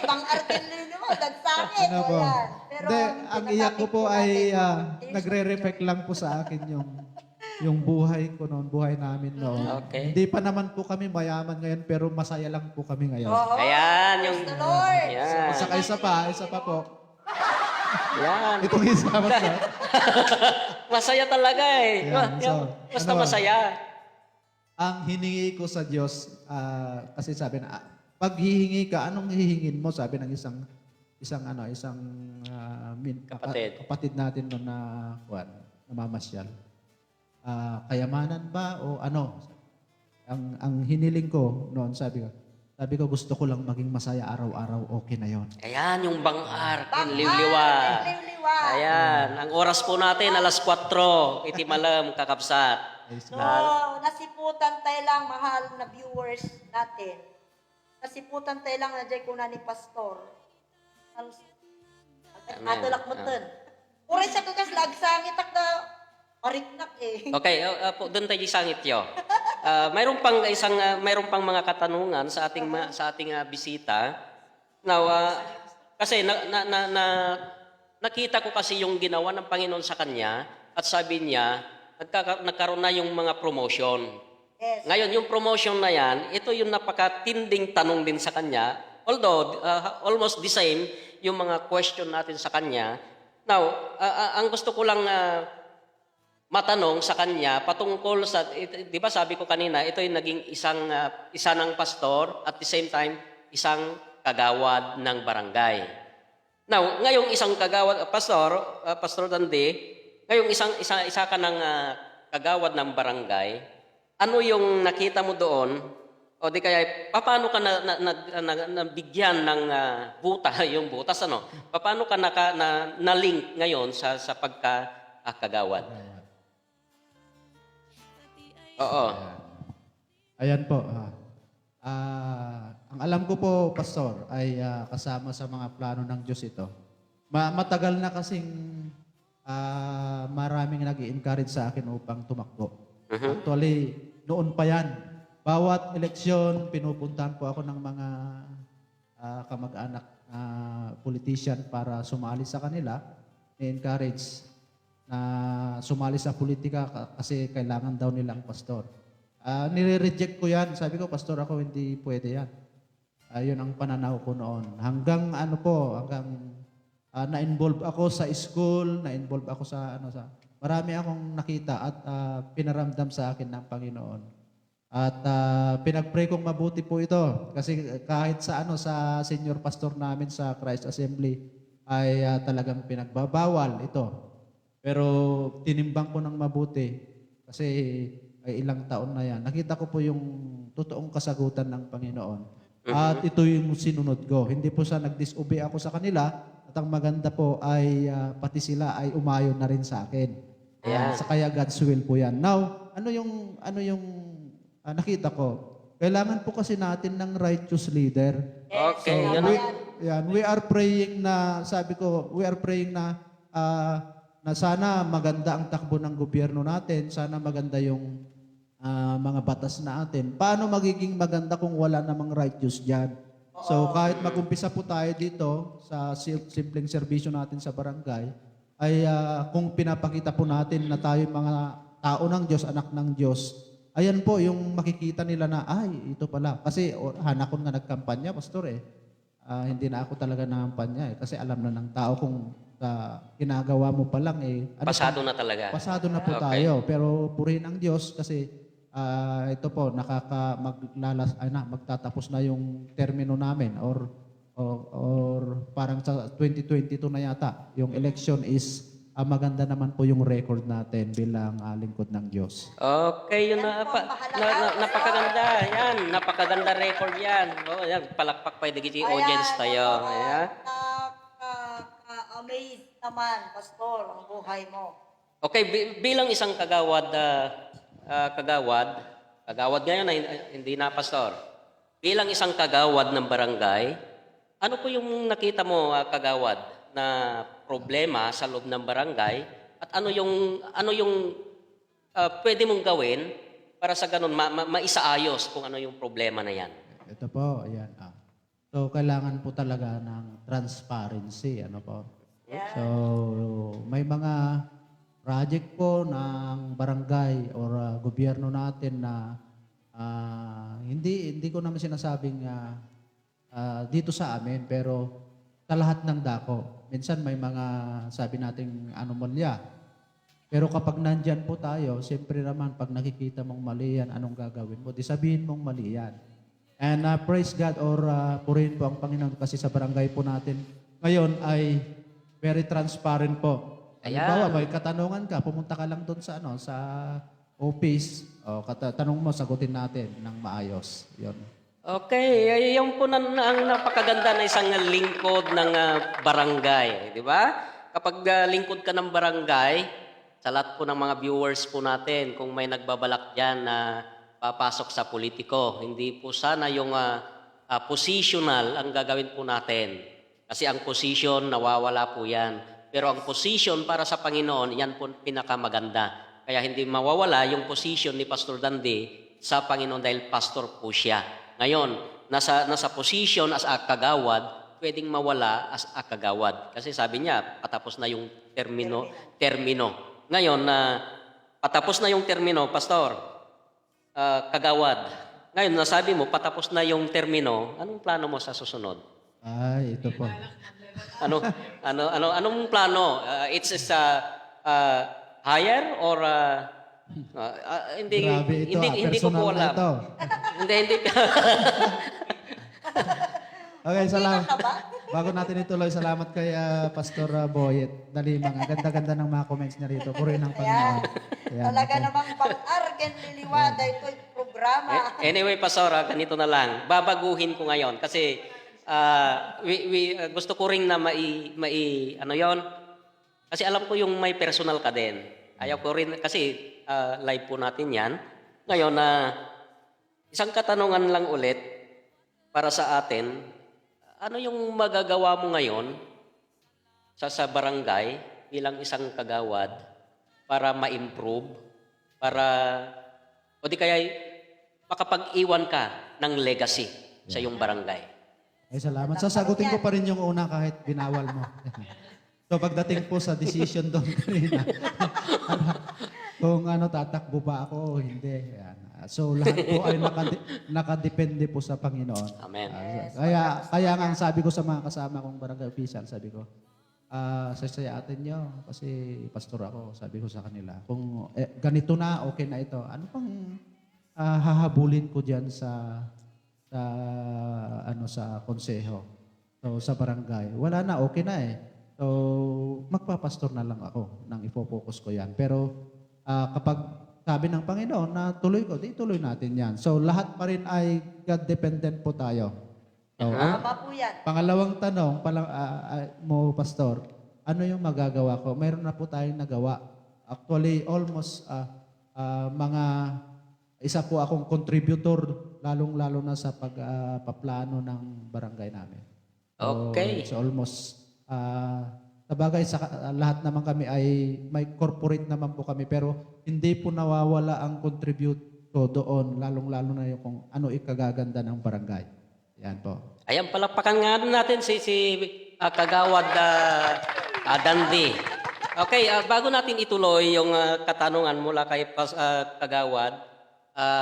Bang-ar Ken Liwliwa, dagsangit. Ano po? Ayan. Pero Hindi, ang iyak ko po pinatapik ay natin yung nagre-reflect lang po sa akin yung yung buhay ko noon, buhay namin noon. Okay. Hindi pa naman po kami mayaman ngayon, pero masaya lang po kami ngayon. Oo. Ayan, yung... Praise the Lord. Ayan. Saka isa pa po. Yan. Itong isa pa. Masaya talaga eh. Yan, so, Basta ano, masaya. Ang hiningi ko sa Diyos, kasi sabi na, pag hihingi ka, anong hihingin mo? Sabi ng isang Kapatid. kapatid natin noon na namamasyal. Kayamanan ba o ano? Ang hiniling ko noon, sabi ko gusto ko lang maging masaya araw-araw, okay na yon. Ayan, yung bangar, Bangar, liwliwa. liwliwa. Ayan, ang oras po natin, alas 4, itimalam, kakabsat. So, nasiputan tayo lang, mahal na viewers natin. Nasiputan tayo lang na dyan kuna ni Pastor. Amen. Atulak mo ton. Uray sa kagas lagsangit ak na mariknak eh. Okay, po, doon tayo sangit yo. Mayroon pang mga katanungan sa ating bisita. Now, kasi nakita ko kasi yung ginawa ng Panginoon sa kanya at sabi niya, nagkaroon na yung mga promotion. Yes. Ngayon, yung promotion na yan, ito yung napakatinding tanong din sa kanya. Although, almost the same yung mga question natin sa kanya. Now, ang gusto ko lang matanong sa kanya patungkol sa, di ba sabi ko kanina, ito yung naging isa ng pastor at the same time, isang kagawad ng barangay. Now, ngayong isang kagawad, Pastor Dande, ngayong isa ka ng kagawad ng barangay, ano yung nakita mo doon? O di kaya, paano ka nabigyan ng yung butas, ano? Paano ka na-link ngayon sa pagka-kagawad? Oo. Ayan po. Ang alam ko po, Pastor, ay kasama sa mga plano ng Diyos ito. Matagal na kasing maraming nag-i-encourage sa akin upang tumakbo. Actually, noon pa yan. Bawat eleksyon, pinupuntahan po ako ng mga kamag-anak na politician para sumali sa kanila. I-encourage na sumali sa politika kasi kailangan daw nilang pastor. Nire-reject ko yan. Sabi ko, pastor ako, hindi pwede yan. Yun ang pananaw ko noon. Hanggang na-involve ako sa school, na-involve ako sa marami akong nakita at pinaramdam sa akin ng Panginoon. At pinag-pray kong mabuti po ito kasi kahit sa senior pastor namin sa Christ Assembly ay talagang pinagbabawal ito. Pero tinimbang ko ng mabuti kasi ay ilang taon na yan. Nakita ko po yung totoong kasagutan ng Panginoon. At ito yung sinunod ko. Hindi po sa nag-disobey ako sa kanila. At ang maganda po ay pati sila ay umayon na rin sa akin. Sa kaya God's will po yan. Now, ano yung nakita ko? Kailangan po kasi natin ng righteous leader. Okay, We are praying na, sabi ko, we are praying na sana maganda ang takbo ng gobyerno natin, sana maganda yung mga batas natin. Paano magiging maganda kung wala namang righteous dyan? So kahit mag-umpisa po tayo dito sa simpleng serbisyo natin sa barangay, ay kung pinapakita po natin na tayo mga tao ng Diyos, anak ng Diyos, ayan po yung makikita nila na, ay, ito pala. Kasi hanak ko nga nagkampanya, pastor hindi na ako talaga nakampanya kasi alam na ng tao kung ginagawa mo pa lang Pasado na talaga. Pasado na po tayo. Pero purihin ang Diyos kasi ito po magtatapos na yung termino namin or parang sa 2022 na yata. Yung election is maganda naman po yung record natin bilang lingkod ng Diyos. Okay, yun napakaganda. Yan, napakaganda record yan. Yan, palakpak pa yung audience tayo. Ayan. Amazed naman, Pastor, ang buhay mo. Okay, bilang isang kagawad ngayon, hindi na pastor. Bilang isang kagawad ng barangay, ano po yung nakita mo, kagawad, na problema sa loob ng barangay at ano yung pwede mong gawin para sa ganun maisaayos kung ano yung problema na yan? Ito po, ayan. So, kailangan po talaga ng transparency, So, may mga project po ng barangay or gobyerno natin na hindi ko naman sinasabing dito sa amin, pero sa lahat ng dako. Minsan may mga sabi nating anomalya. Pero kapag nandyan po tayo, siyempre naman pag nakikita mong mali yan, anong gagawin mo? Di sabihin mong mali yan. And praise God or purihin po ang Panginoon kasi sa barangay po natin ngayon ay very transparent po. Halimbawa, may katanungan ka, pumunta ka lang doon sa sa office, o tanong mo, sagutin natin ng maayos. Yun. Okay, yung po ang napakaganda na isang lingkod ng barangay, di ba? Kapag lingkod ka ng barangay, sa lahat po ng mga viewers po natin, kung may nagbabalak dyan na papasok sa politiko, hindi po sana yung positional ang gagawin po natin. Kasi ang position, nawawala po yan. Pero ang position para sa Panginoon, yan po pinakamaganda. Kaya hindi mawawala yung position ni Pastor Dandi sa Panginoon dahil pastor po siya. Ngayon, nasa position as a kagawad, pwedeng mawala as a kagawad. Kasi sabi niya, patapos na yung termino. Ngayon, patapos na yung termino, pastor, kagawad. Ngayon, nasabi mo, patapos na yung termino, anong plano mo sa susunod? Ay, ito po. Anong plano? It's higher or hindi Grabe ito, hindi ko po personal na alam. ito. Hindi. Okay, salamat. Bago natin ituloy, salamat kay Pastor Boyet Dalimang. Ang ganda-ganda ng mga comments niya rito. Purihin ng Panginoon. Ayan, Talaga okay. namang pang-arken liliwada ito'y programa. Anyway, Pastor, ganito na lang. Babaguhin ko ngayon kasi gusto ko ring na ano yon. Kasi alam ko yung may personal ka din. Ayaw ko rin, kasi live po natin yan. Ngayon, isang katanungan lang ulit para sa atin. Ano yung magagawa mo ngayon sa barangay bilang isang kagawad para ma-improve, o di kaya makapag-iwan ka ng legacy sa iyong barangay? Ay, salamat. Sasagutin ko pa rin yung una kahit binawal mo. So pagdating po sa decision doon kanina, kung tatakbo ba ako o hindi. Yan. So lahat po ay nakadepende po sa Panginoon. Amen. Kaya nga ang sabi ko sa mga kasama kong barangay official, sabi ko, sasayatin nyo kasi pastor ako, sabi ko sa kanila. Kung ganito na, okay na ito, ano pang hahabulin ko diyan sa konseho. So sa barangay, wala na, okay na eh. So magpapastor na lang ako nang ipo-focus ko 'yan. Pero kapag sabi ng Panginoon na tuloy ko, di tuloy natin 'yan. So lahat pa rin ay God dependent po tayo. So, Tama po yan. pangalawang tanong mo, pastor, ano yung magagawa ko? Mayroon na po tayong nagawa. Actually, almost isa po akong contributor, lalong-lalo na sa pagpaplano ng barangay namin. So, Okay. it's almost, sabagay sa lahat naman kami ay may corporate naman po kami, pero hindi po nawawala ang contribute ko doon, lalong-lalo na yung kung ano ikagaganda ng barangay. Yan po. Ayan, palakpakan nga natin si Kagawad Dandi. Okay, bago natin ituloy yung katanungan mula kay Kagawad,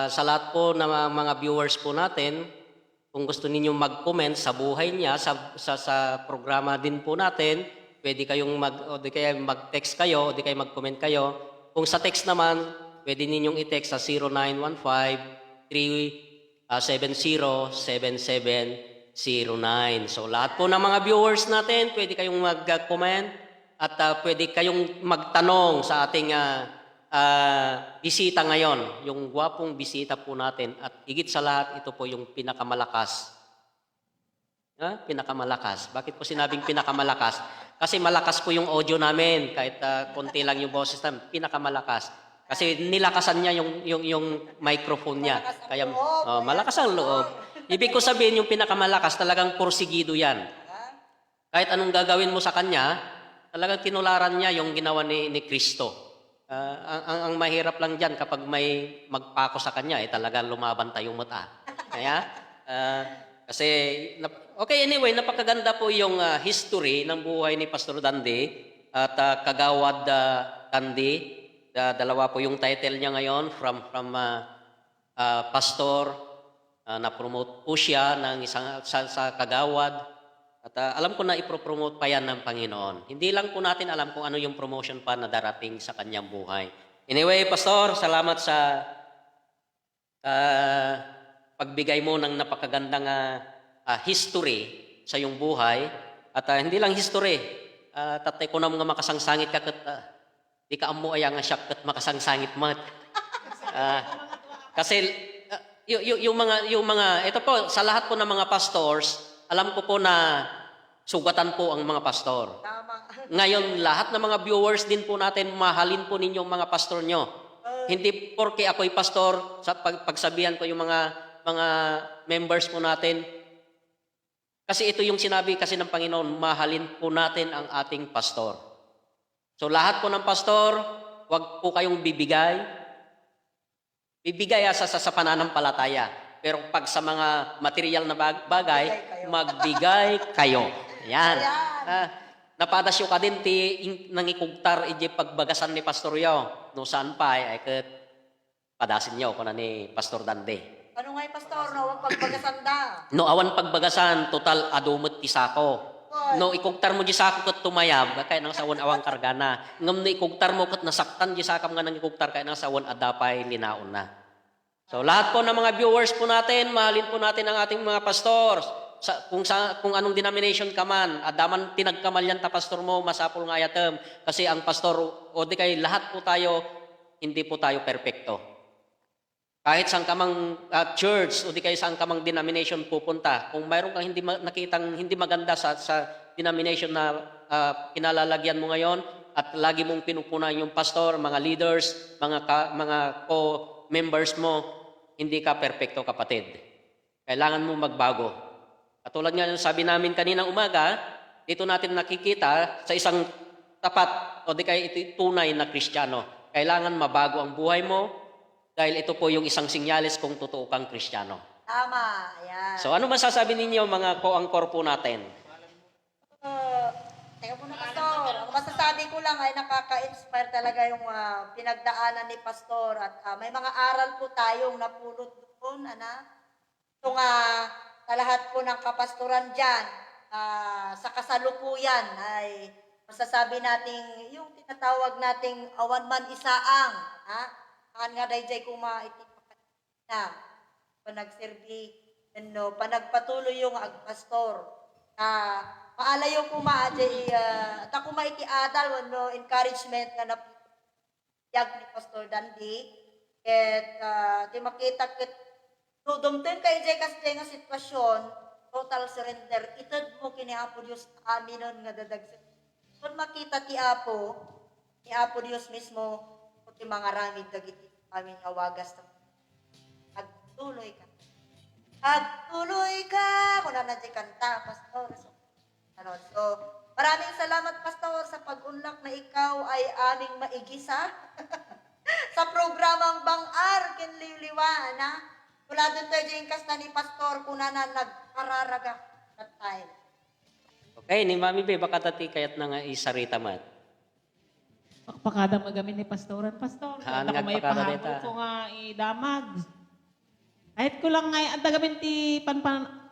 sa lahat po ng mga viewers po natin, kung gusto ninyong mag-comment sa buhay niya, sa programa din po natin, pwede kayong di kaya mag-text kayo, o di kaya mag-comment kayo. Kung sa text naman, pwede ninyong i-text sa 0915-370-7709. So lahat po ng mga viewers natin, pwede kayong mag-comment at pwede kayong magtanong sa ating bisita ngayon, yung gwapong bisita po natin. At higit sa lahat, ito po yung pinakamalakas. Pinakamalakas. Bakit po sinabing pinakamalakas? Kasi malakas po yung audio namin, kahit konti lang yung boses namin, pinakamalakas. Kasi nilakasan niya yung microphone niya. Kaya malakas ang loob. Ibig ko sabihin yung pinakamalakas, talagang porsigido yan. Kahit anong gagawin mo sa kanya, talagang tinularan niya yung ginawa ni Kristo. Ang mahirap lang dyan kapag may magpako sa kanya, talagang lumaban tayong mata. Kaya, kasi, okay, anyway, napakaganda po yung history ng buhay ni Pastor Dandi at Kagawad Tandy. Dalawa po yung title niya ngayon from pastor. Na-promote po siya ng sa Kagawad. At alam ko na ipropromote pa yan ng Panginoon. Hindi lang po natin alam kung ano yung promotion pa na darating sa kanyang buhay. Anyway, Pastor, salamat sa pagbigay mo ng napakagandang history sa iyong buhay. At hindi lang history, tatay ko na mga makasangsangit ka kat di ka amo ay nga siya kat makasangsangit mat. Kasi yung mga ito po sa lahat po ng mga pastors, alam ko po na sugatan po ang mga pastor. Tama. Ngayon lahat ng mga viewers din po natin, mahalin po ninyo ang mga pastor nyo. Hindi porke ako'y pastor, sa pagsabihan ko yung mga members po natin. Kasi ito yung sinabi kasi ng Panginoon, mahalin po natin ang ating pastor. So lahat po ng pastor, wag po kayong bibigay. Bibigay sa pananampalataya. Pero pag sa mga material na bagay, magbigay kayo. Yan. Napadasyo ka din ti nangikugtar ije pagbagasan ni Pastor Yo. No saan pa ay ket padasin niyo kuno ni Pastor Dande. Ano nga pastor, no? Huwag pagbagasan da. No awan pagbagasan total adumot ti sako. No ikugtar mo di sako ket tumayab kay nang sawon awang kargana. Ngem no ikugtar mo ket nasaktan di sakam nga nang ikugtar kay nang sawon adapay linaon na. So lahat po ng mga viewers po natin, mahalin po natin ang ating mga pastors. Kung anong denomination ka man, adaman tinagkamalyan ta pastor mo, masapol nga ayatem. Kasi ang pastor, o di kay lahat po tayo, hindi po tayo perpekto. Kahit saan kamang church, o di kay saan kamang denomination pupunta, kung mayroon kang nakitang hindi maganda sa denomination na pinalalagyan mo ngayon, at lagi mong pinupunan yung pastor, mga leaders, mga co-members mo, hindi ka perpekto kapatid. Kailangan mo magbago. Katulad nga yung sabi namin kaninang umaga, dito natin nakikita sa isang tapat o di kaya tunay na Kristiyano. Kailangan mabago ang buhay mo dahil ito po yung isang sinyalis kung totoo kang Kristiyano. Tama, yan. So ano masasabi ninyo mga co-anchor po natin? Teka po na pastor. Ang masasabi ko lang ay nakaka-inspire talaga yung pinagdaanan ni pastor at may mga aral po tayong napulot doon, So sa lahat po ng kapastoran dyan, sa kasalukuyan ay masasabi nating yung tinatawag nating awan man isaang, Saan nga dayjay kumaitik na panagserbi, panagpatuloy yung agpastor. Maalayo ko maadjay, ta kumaitiadal, encouragement nga na yag ni Pastor Dandy. Di makita ket dumten kay jay nga sitwasyon, total surrender. Ited mo kini Apo Dios aminon nga dadag. Kung makita ti Apo Dios mismo, ti mga ramid dagiti aming awagas ta. Agtuloy ka. Kung na di kanta, Pastor. So, maraming salamat, Pastor, sa pag-unlak na ikaw ay aming maigisa sa programang Bang-ar Kinliliwa, Wala doon tayo dyan kasta ni Pastor kung na nagkararaga that time. Okay, ni Mami Be, baka tati kayat na nga isarita mat. Pakada magamin ni Pastoran. Pastor, Haan ako nga may pakada pahabol dita. ko nga idamag. Kahit ko lang nga, ang tagamin ti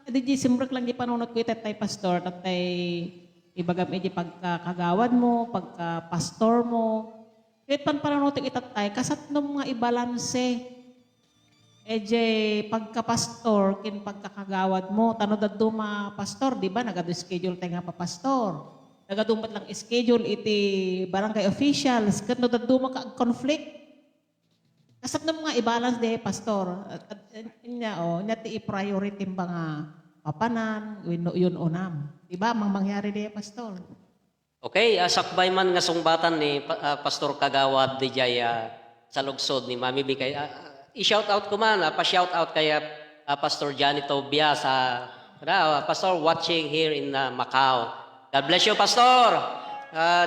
di simrek lang di panunot ko itatay pastor, tatay ibagam di pagkakagawad mo, pagka-pastor mo. Kahit panpanunot itatay, kasat nung mga ibalanse. Pagka-pastor, kin pagkakagawad mo, tanod at duma pastor, di ba? Nagado-schedule tayo nga pa pastor. Nagadumat lang schedule iti barangay officials, kat no duma ka-conflict. Kasat na mga i-balance de, pastor. At niya ti i-priority ba nga papanan, yun unam. Diba, mangyari de, pastor? Okay, sakbay man nga sungbatan ni Pastor Kagawad di jaya sa lugsod ni Mami B. I-shout out ko man, pa-shout out kay Pastor Johnny Tobia sa Pastor watching here in Macau. God bless you, Pastor.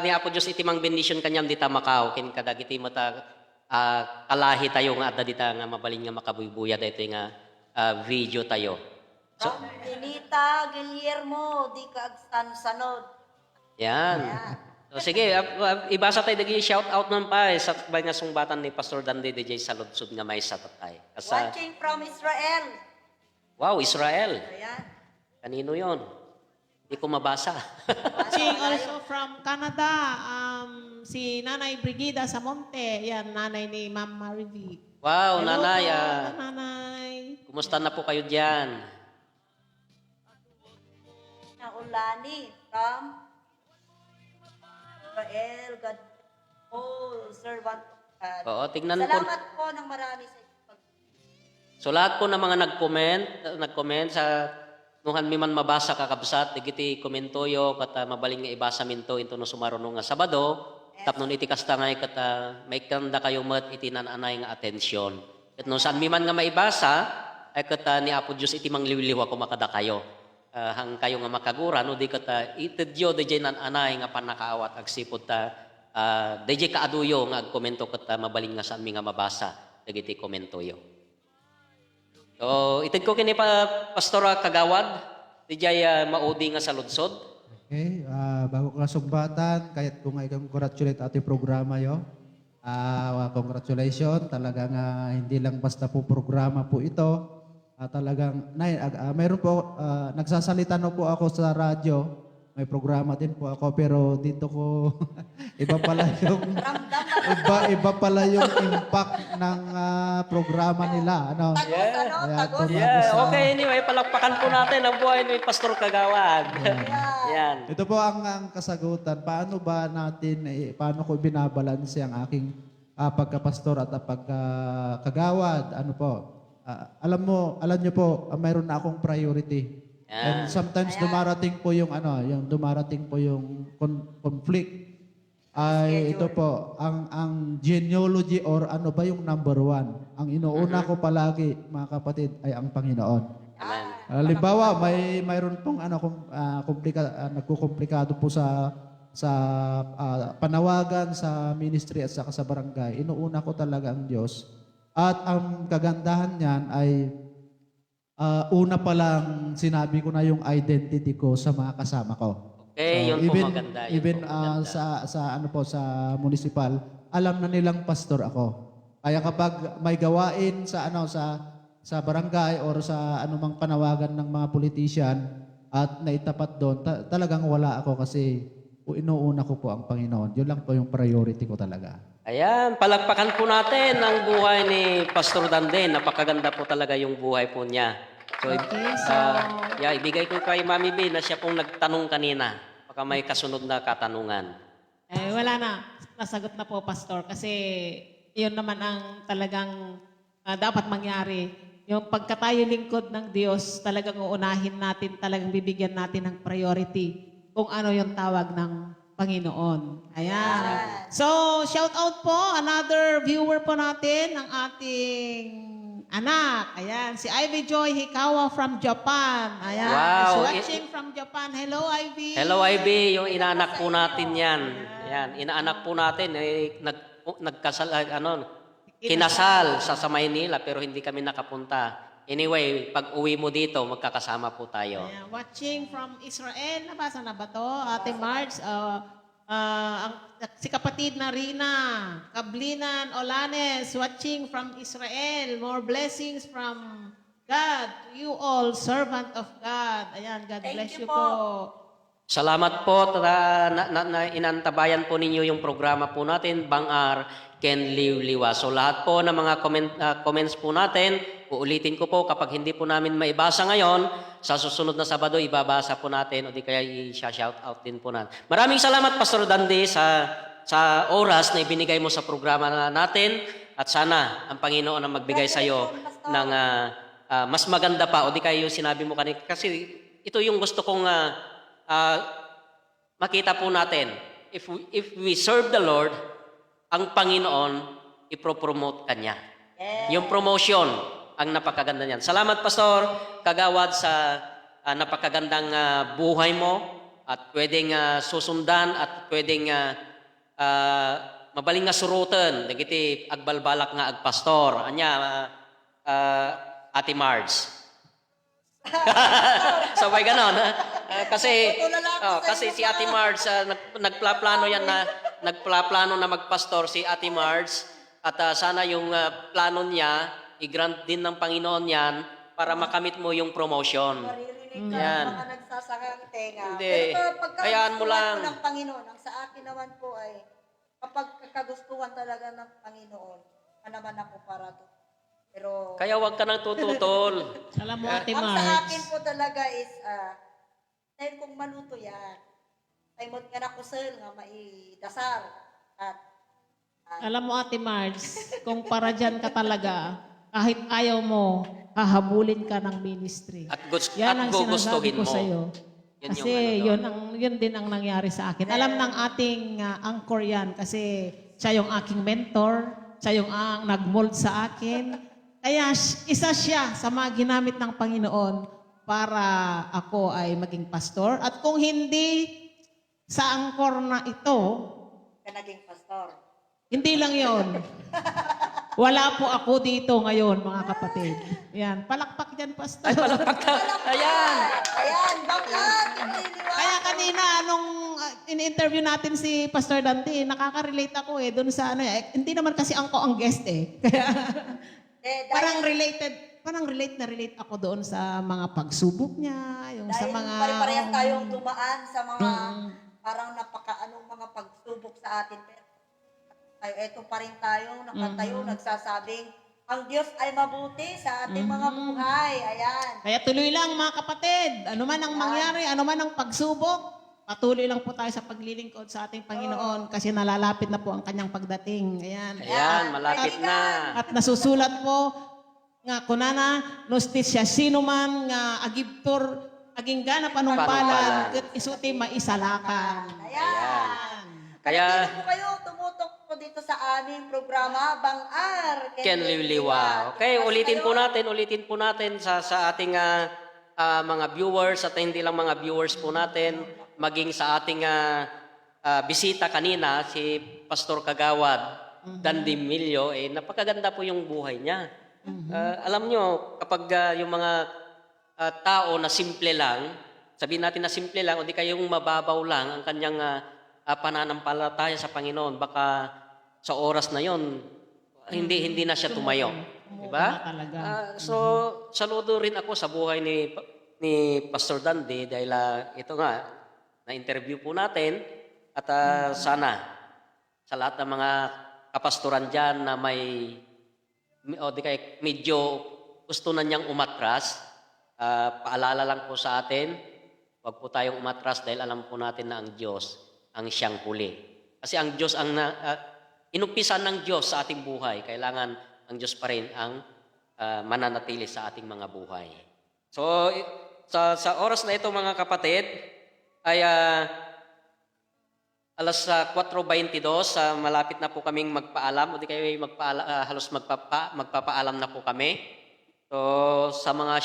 Ni Apo Diyos itimang bendition kanyam dita Macau. Kin kadagiti mata kalahi tayo nga at dita nga mabalin nga makabuybuya dito nga video tayo. So, Benita, Guillermo, di ka agsan sanod. yan. So, So, sige, ibasa tayo dagi shout out man pa sa bay nga sungbatan ni Pastor Dande DJ sa ludsud nga may sa tatay. Asa, Watching from Israel. wow, Israel. Ayan. Kanino 'yon? Hindi ko mabasa. Watching also from Canada, si Nanay Brigida Samonte. Yan, nanay ni Ma'am Marivi. Wow, Hello nanay. po, nanay. Kumusta na po kayo diyan? Na Ulani from Israel. God, servant of God. Oo, tignan po. Salamat po ng marami sa inyo. So lahat po ng mga nag-comment sa nuhan mi man mabasa kakabsat, digiti komentoyo kat mabaling nga ibasa minto into no sumaruno nga Sabado, tapnon iti kastangay kat may kanda kayo met iti nananay nga atensyon. Kat no saan mi man nga maibasa, ay kat ni Apo Diyos iti mangliwliwa ko makada kayo. Hang kayo nga makagura, no di kat itedyo DJ nananay nga panakaawat agsipod ta DJ kaaduyo nga agkomento kat mabaling nga saan mi nga mabasa, digiti komentoyo. So, itid ko kini pa Pastora Kagawad, di jay maudi nga sa ludsod. Okay, bago ka sumbatan, kahit kung ay congratulate ating programa yo. Congratulations, talagang hindi lang basta po programa po ito. Talagang, mayroon po, nagsasalita na po ako sa radyo. May programa din po ako, pero dito ko, iba pala yung, iba pala yung impact ng programa nila. Ano? Tagos, ano? Kaya Tagos. tumagos Yeah, sa- okay, anyway, palakpakan po natin ang buhay ni Pastor Kagawad. Yan. Ito po ang kasagutan. Paano ba natin, paano ko binabalanse ang aking pagkapastor at pagkakagawad? Ano po? Alam niyo po, mayroon na akong priority. And sometimes dumarating po yung conflict. Ay ito po, ang genealogy or ano ba yung number one? Ang inuuna ko palagi, mga kapatid, ay ang Panginoon. Amen. Halimbawa, mayroon pong nagkukomplikado po sa panawagan sa ministry at saka sa barangay. Inuuna ko talaga ang Diyos. At ang kagandahan niyan ay una pa lang sinabi ko na yung identity ko sa mga kasama ko. Okay, yun po maganda. Yun Even po maganda. sa municipal, alam na nilang pastor ako. Kaya kapag may gawain sa barangay or sa anumang panawagan ng mga politician at naitapat doon, talagang wala ako kasi inuuna ko po ang Panginoon. Yun lang po yung priority ko talaga. Ayan, palakpakan po natin ang buhay ni Pastor Dande. Napakaganda po talaga yung buhay po niya. So, ibigay ko kay Mami B na siya pong nagtanong kanina. Baka may kasunod na katanungan. Wala na. Nasagot na po, Pastor. Kasi yun naman ang talagang dapat mangyari. Yung pagkatayo lingkod ng Diyos, talagang uunahin natin, talagang bibigyan natin ng priority kung ano yung tawag ng Panginoon. Ayan. So, shout out po, another viewer po natin, ang ating anak. Ayan, si Ivy Joy Hikawa from Japan. Ayan, Wow. is watching from Japan. Hello, Ivy. Hello, Ivy. Yung inaanak po natin yan. Yan, inaanak po natin. Kinasal sa Maynila pero hindi kami nakapunta. Anyway, pag uwi mo dito, magkakasama po tayo. Ayan, watching from Israel. Nabasa na ba to? Ate Marge, si kapatid na Rina, Kablinan Olanes, watching from Israel. More blessings from God to you all, servant of God. Ayan, God Thank bless you you po. po. Salamat po na inantabayan po ninyo yung programa po natin, Bang-ar Ken Liwliwa. So lahat po ng mga comments po natin, uulitin ko po kapag hindi po namin maibasa ngayon, sa susunod na Sabado ibabasa po natin o di kaya i-shout out din po natin. Maraming salamat Pastor Dande sa oras na ibinigay mo sa programa natin at sana ang Panginoon ang magbigay sa iyo ng mas maganda pa o di kaya yung sinabi mo kanina kasi ito yung gusto kong makita po natin. If we serve the Lord, ang Panginoon ipropromote kanya. Yung promotion ang napakaganda niyan. Salamat Pastor Kagawad sa napakagandang buhay mo at pwedeng susundan at pwedeng mabaling nga surutan dagiti agbalbalak nga agpastor. Anya Ate Marge. Sabay ganon. Kasi Tutulala ako sa kasi inyo, si Ate Marge nagplaplano yan na nagplaplano na magpastor si Ate Marge at sana yung plano niya i-grant din ng Panginoon yan para makamit mo yung promotion. Maririnig ka Yan. ng mga nagsasakang tenga. Hindi. Pero pagka Hayaan mo gustuhan lang. po ng Panginoon, ang sa akin naman po ay, kapag kagustuhan talaga ng Panginoon, naman ako para to. Pero, Kaya wag ka nang tututol. Alam mo, Ate ang sa akin Marge, po talaga is, dahil kung maluto yan, ay mo nga na kusel nga maidasar. At, alam mo, Ate Marge, kung para dyan ka talaga, kahit ayaw mo, hahabulin ka ng ministry. At Yan ang sinasabi gugustuhin ko mo. sa iyo. Yun Kasi yung ano doon. yun din ang nangyari sa akin. Alam ng ating anchor yan kasi siya yung aking mentor, siya yung nag-mold sa akin. Kaya isa siya sa mga ginamit ng Panginoon para ako ay maging pastor. At kung hindi sa anchor na ito, ka naging pastor. hindi lang yon. Wala po ako dito ngayon, mga kapatid. Yan, palakpak dyan, pastor. Palakpak ka. Ayan. Ayan, bakit? Kaya kanina, nung in-interview natin si Pastor Dante, nakaka-relate ako doon sa hindi naman kasi ako ang guest Kaya parang relate ako doon sa mga pagsubok niya, yung sa Dahil mga... pare-parehas tayong dumaan sa mga parang napakaanong mga pagsubok sa atin. Pero tayo, eto pa rin tayo, nakatayo, nagsasabing, ang Diyos ay mabuti sa ating mga buhay. Ayan. Kaya tuloy lang mga kapatid, ano man ang mangyari, ano man ang pagsubok, patuloy lang po tayo sa paglilingkod sa ating Panginoon kasi nalalapit na po ang kanyang pagdating. Ayan. Ayan, malapit na. At nasusulat po nga kunana nostis siya sino man nga agibtor aging gana panumpalan ket isuti maisalakan. Ayan. Kaya Kung kayo tumutok po dito sa aming programa, Bang-ar, Ken Liwliwa. Okay, ulitin po natin sa ating mga viewers at hindi lang mga viewers po natin, maging sa ating bisita kanina, si Pastor Kagawad Dandimilyo, napakaganda po yung buhay niya. Alam nyo, kapag yung mga tao na simple lang, sabihin natin na simple lang, o di kayong mababaw lang ang kanyang pananampalataya sa Panginoon, baka sa oras na yon hindi na siya tumayo. Diba? Talaga. So, saludo rin ako sa buhay ni Pastor Dandy dahil ito nga, na-interview po natin at sana sa lahat ng mga kapastoran dyan na o di kaya medyo gusto na niyang umatras, paalala lang po sa atin, huwag po tayong umatras dahil alam po natin na ang Diyos ang siyang huli. Kasi ang Diyos ang inumpisan ng Diyos sa ating buhay, kailangan ang Diyos pa rin ang mananatili sa ating mga buhay. So, sa oras na ito mga kapatid, ay alas 4:22, malapit na po kaming magpaalam, o di kayo halos magpapaalam na po kami. So, sa mga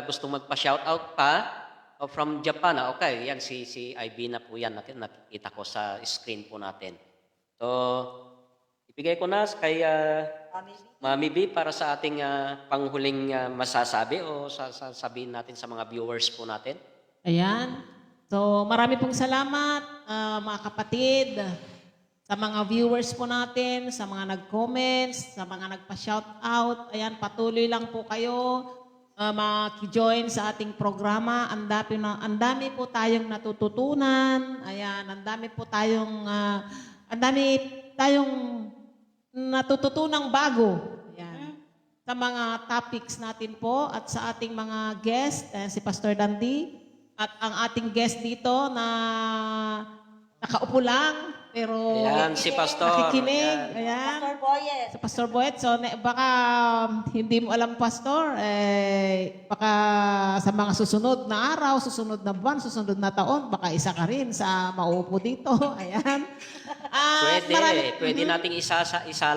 gustong magpa-shoutout pa, from Japan, okay, yan si IB na po yan, nakikita ko sa screen po natin. So, ibigay ko na kay Mami B para sa ating panghuling masasabi o sasabihin natin sa mga viewers po natin. Ayan. So, marami pong salamat, mga kapatid, sa mga viewers po natin, sa mga nag-comments, sa mga nagpa-shoutout. Ayan, patuloy lang po kayo maki-join sa ating programa. Ang dami po tayong natututunan. Ayan, ang dami tayong natututunang bago. Ayan. Sa mga topics natin po at sa ating mga guest, si Pastor Dandy, at ang ating guest dito na nakaupo lang, pero Ayan, si Pastor. nakikinig. Ayan. Ayan. Pastor Boyet. Sa Pastor Boyet. So, baka hindi mo alam, Pastor, baka sa mga susunod na araw, susunod na buwan, susunod na taon, baka isa ka rin sa maupo dito. Ayan. Pwede nating isa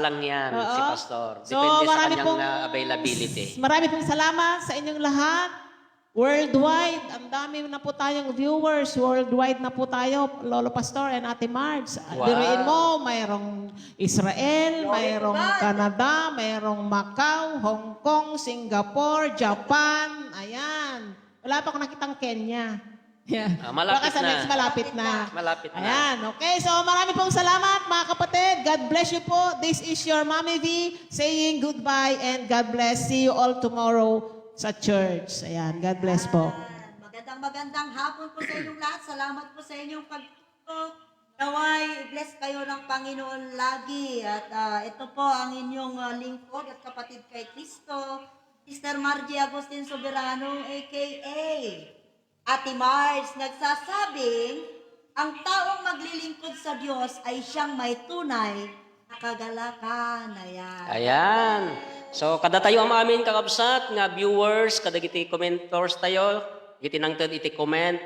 lang yan, Oo. si Pastor. So, Depende sa marami kanyang pong- availability. Marami pong salamat sa inyong lahat. Worldwide, ang dami na po tayong viewers. Worldwide na po tayo, Lolo Pastor and Ate Marge. Wow. Biruin mo, mayroong Israel, Glory mayroong to God. Canada, mayroong Macau, Hong Kong, Singapore, Japan. Ayan. Ayan. Wala pa akong nakitang Kenya. Yan. Malapit Baka sa na. next malapit na. Malapit na. Ayan. Okay, so marami pong salamat mga kapatid. God bless you po. This is your Mommy V saying goodbye and God bless. See you all tomorrow sa church. Ayan. God bless po. Magandang hapon po sa inyong lahat. Salamat po sa inyong pagtutok. Naway, bless kayo ng Panginoon lagi. At ito po ang inyong lingkod at kapatid kay Kristo, Sister Margie Agustin Soberano, a.k.a. Ate Mars, nagsasabing, ang taong maglilingkod sa Diyos ay siyang may tunay na kagalakan. Ayan. So, kada tayo ang amin kakabsat, nga viewers, kada giti commentors tayo, giti nangtad iti comment,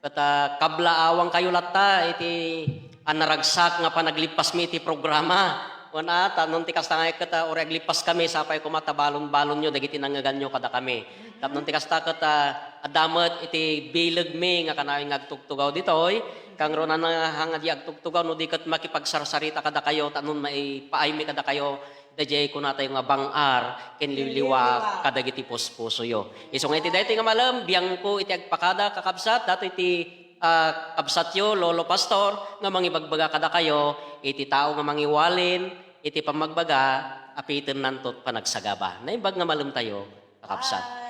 kata kabla awang kayo lata, iti anaragsak nga panaglipas mi iti programa. Wana, tanon ti kasta nga kata, or aglipas kami, sapay kumata balon-balon nyo, dagiti nangaganyo kada kami. Tapnon ti kasta kata, adamat iti bilag mi, nga kanawing agtugtugaw ditoy, kang ronan nga hangad di agtugtugaw, no di kat makipagsarsarita kada kayo, tanon may paay mi kada kayo, dajay ko natay nga bangar, kinliliwa, kadagiti puspuso yo. Isong iti dati nga malam, biyang ko iti agpakada kakabsat, dato iti kabsat yo, lolo pastor, nga mangibagbaga kada kayo, iti tao nga mangiwalin, iti pamagbaga, apitin nantot panagsagaba. Naimbag nga malam tayo, kakabsat.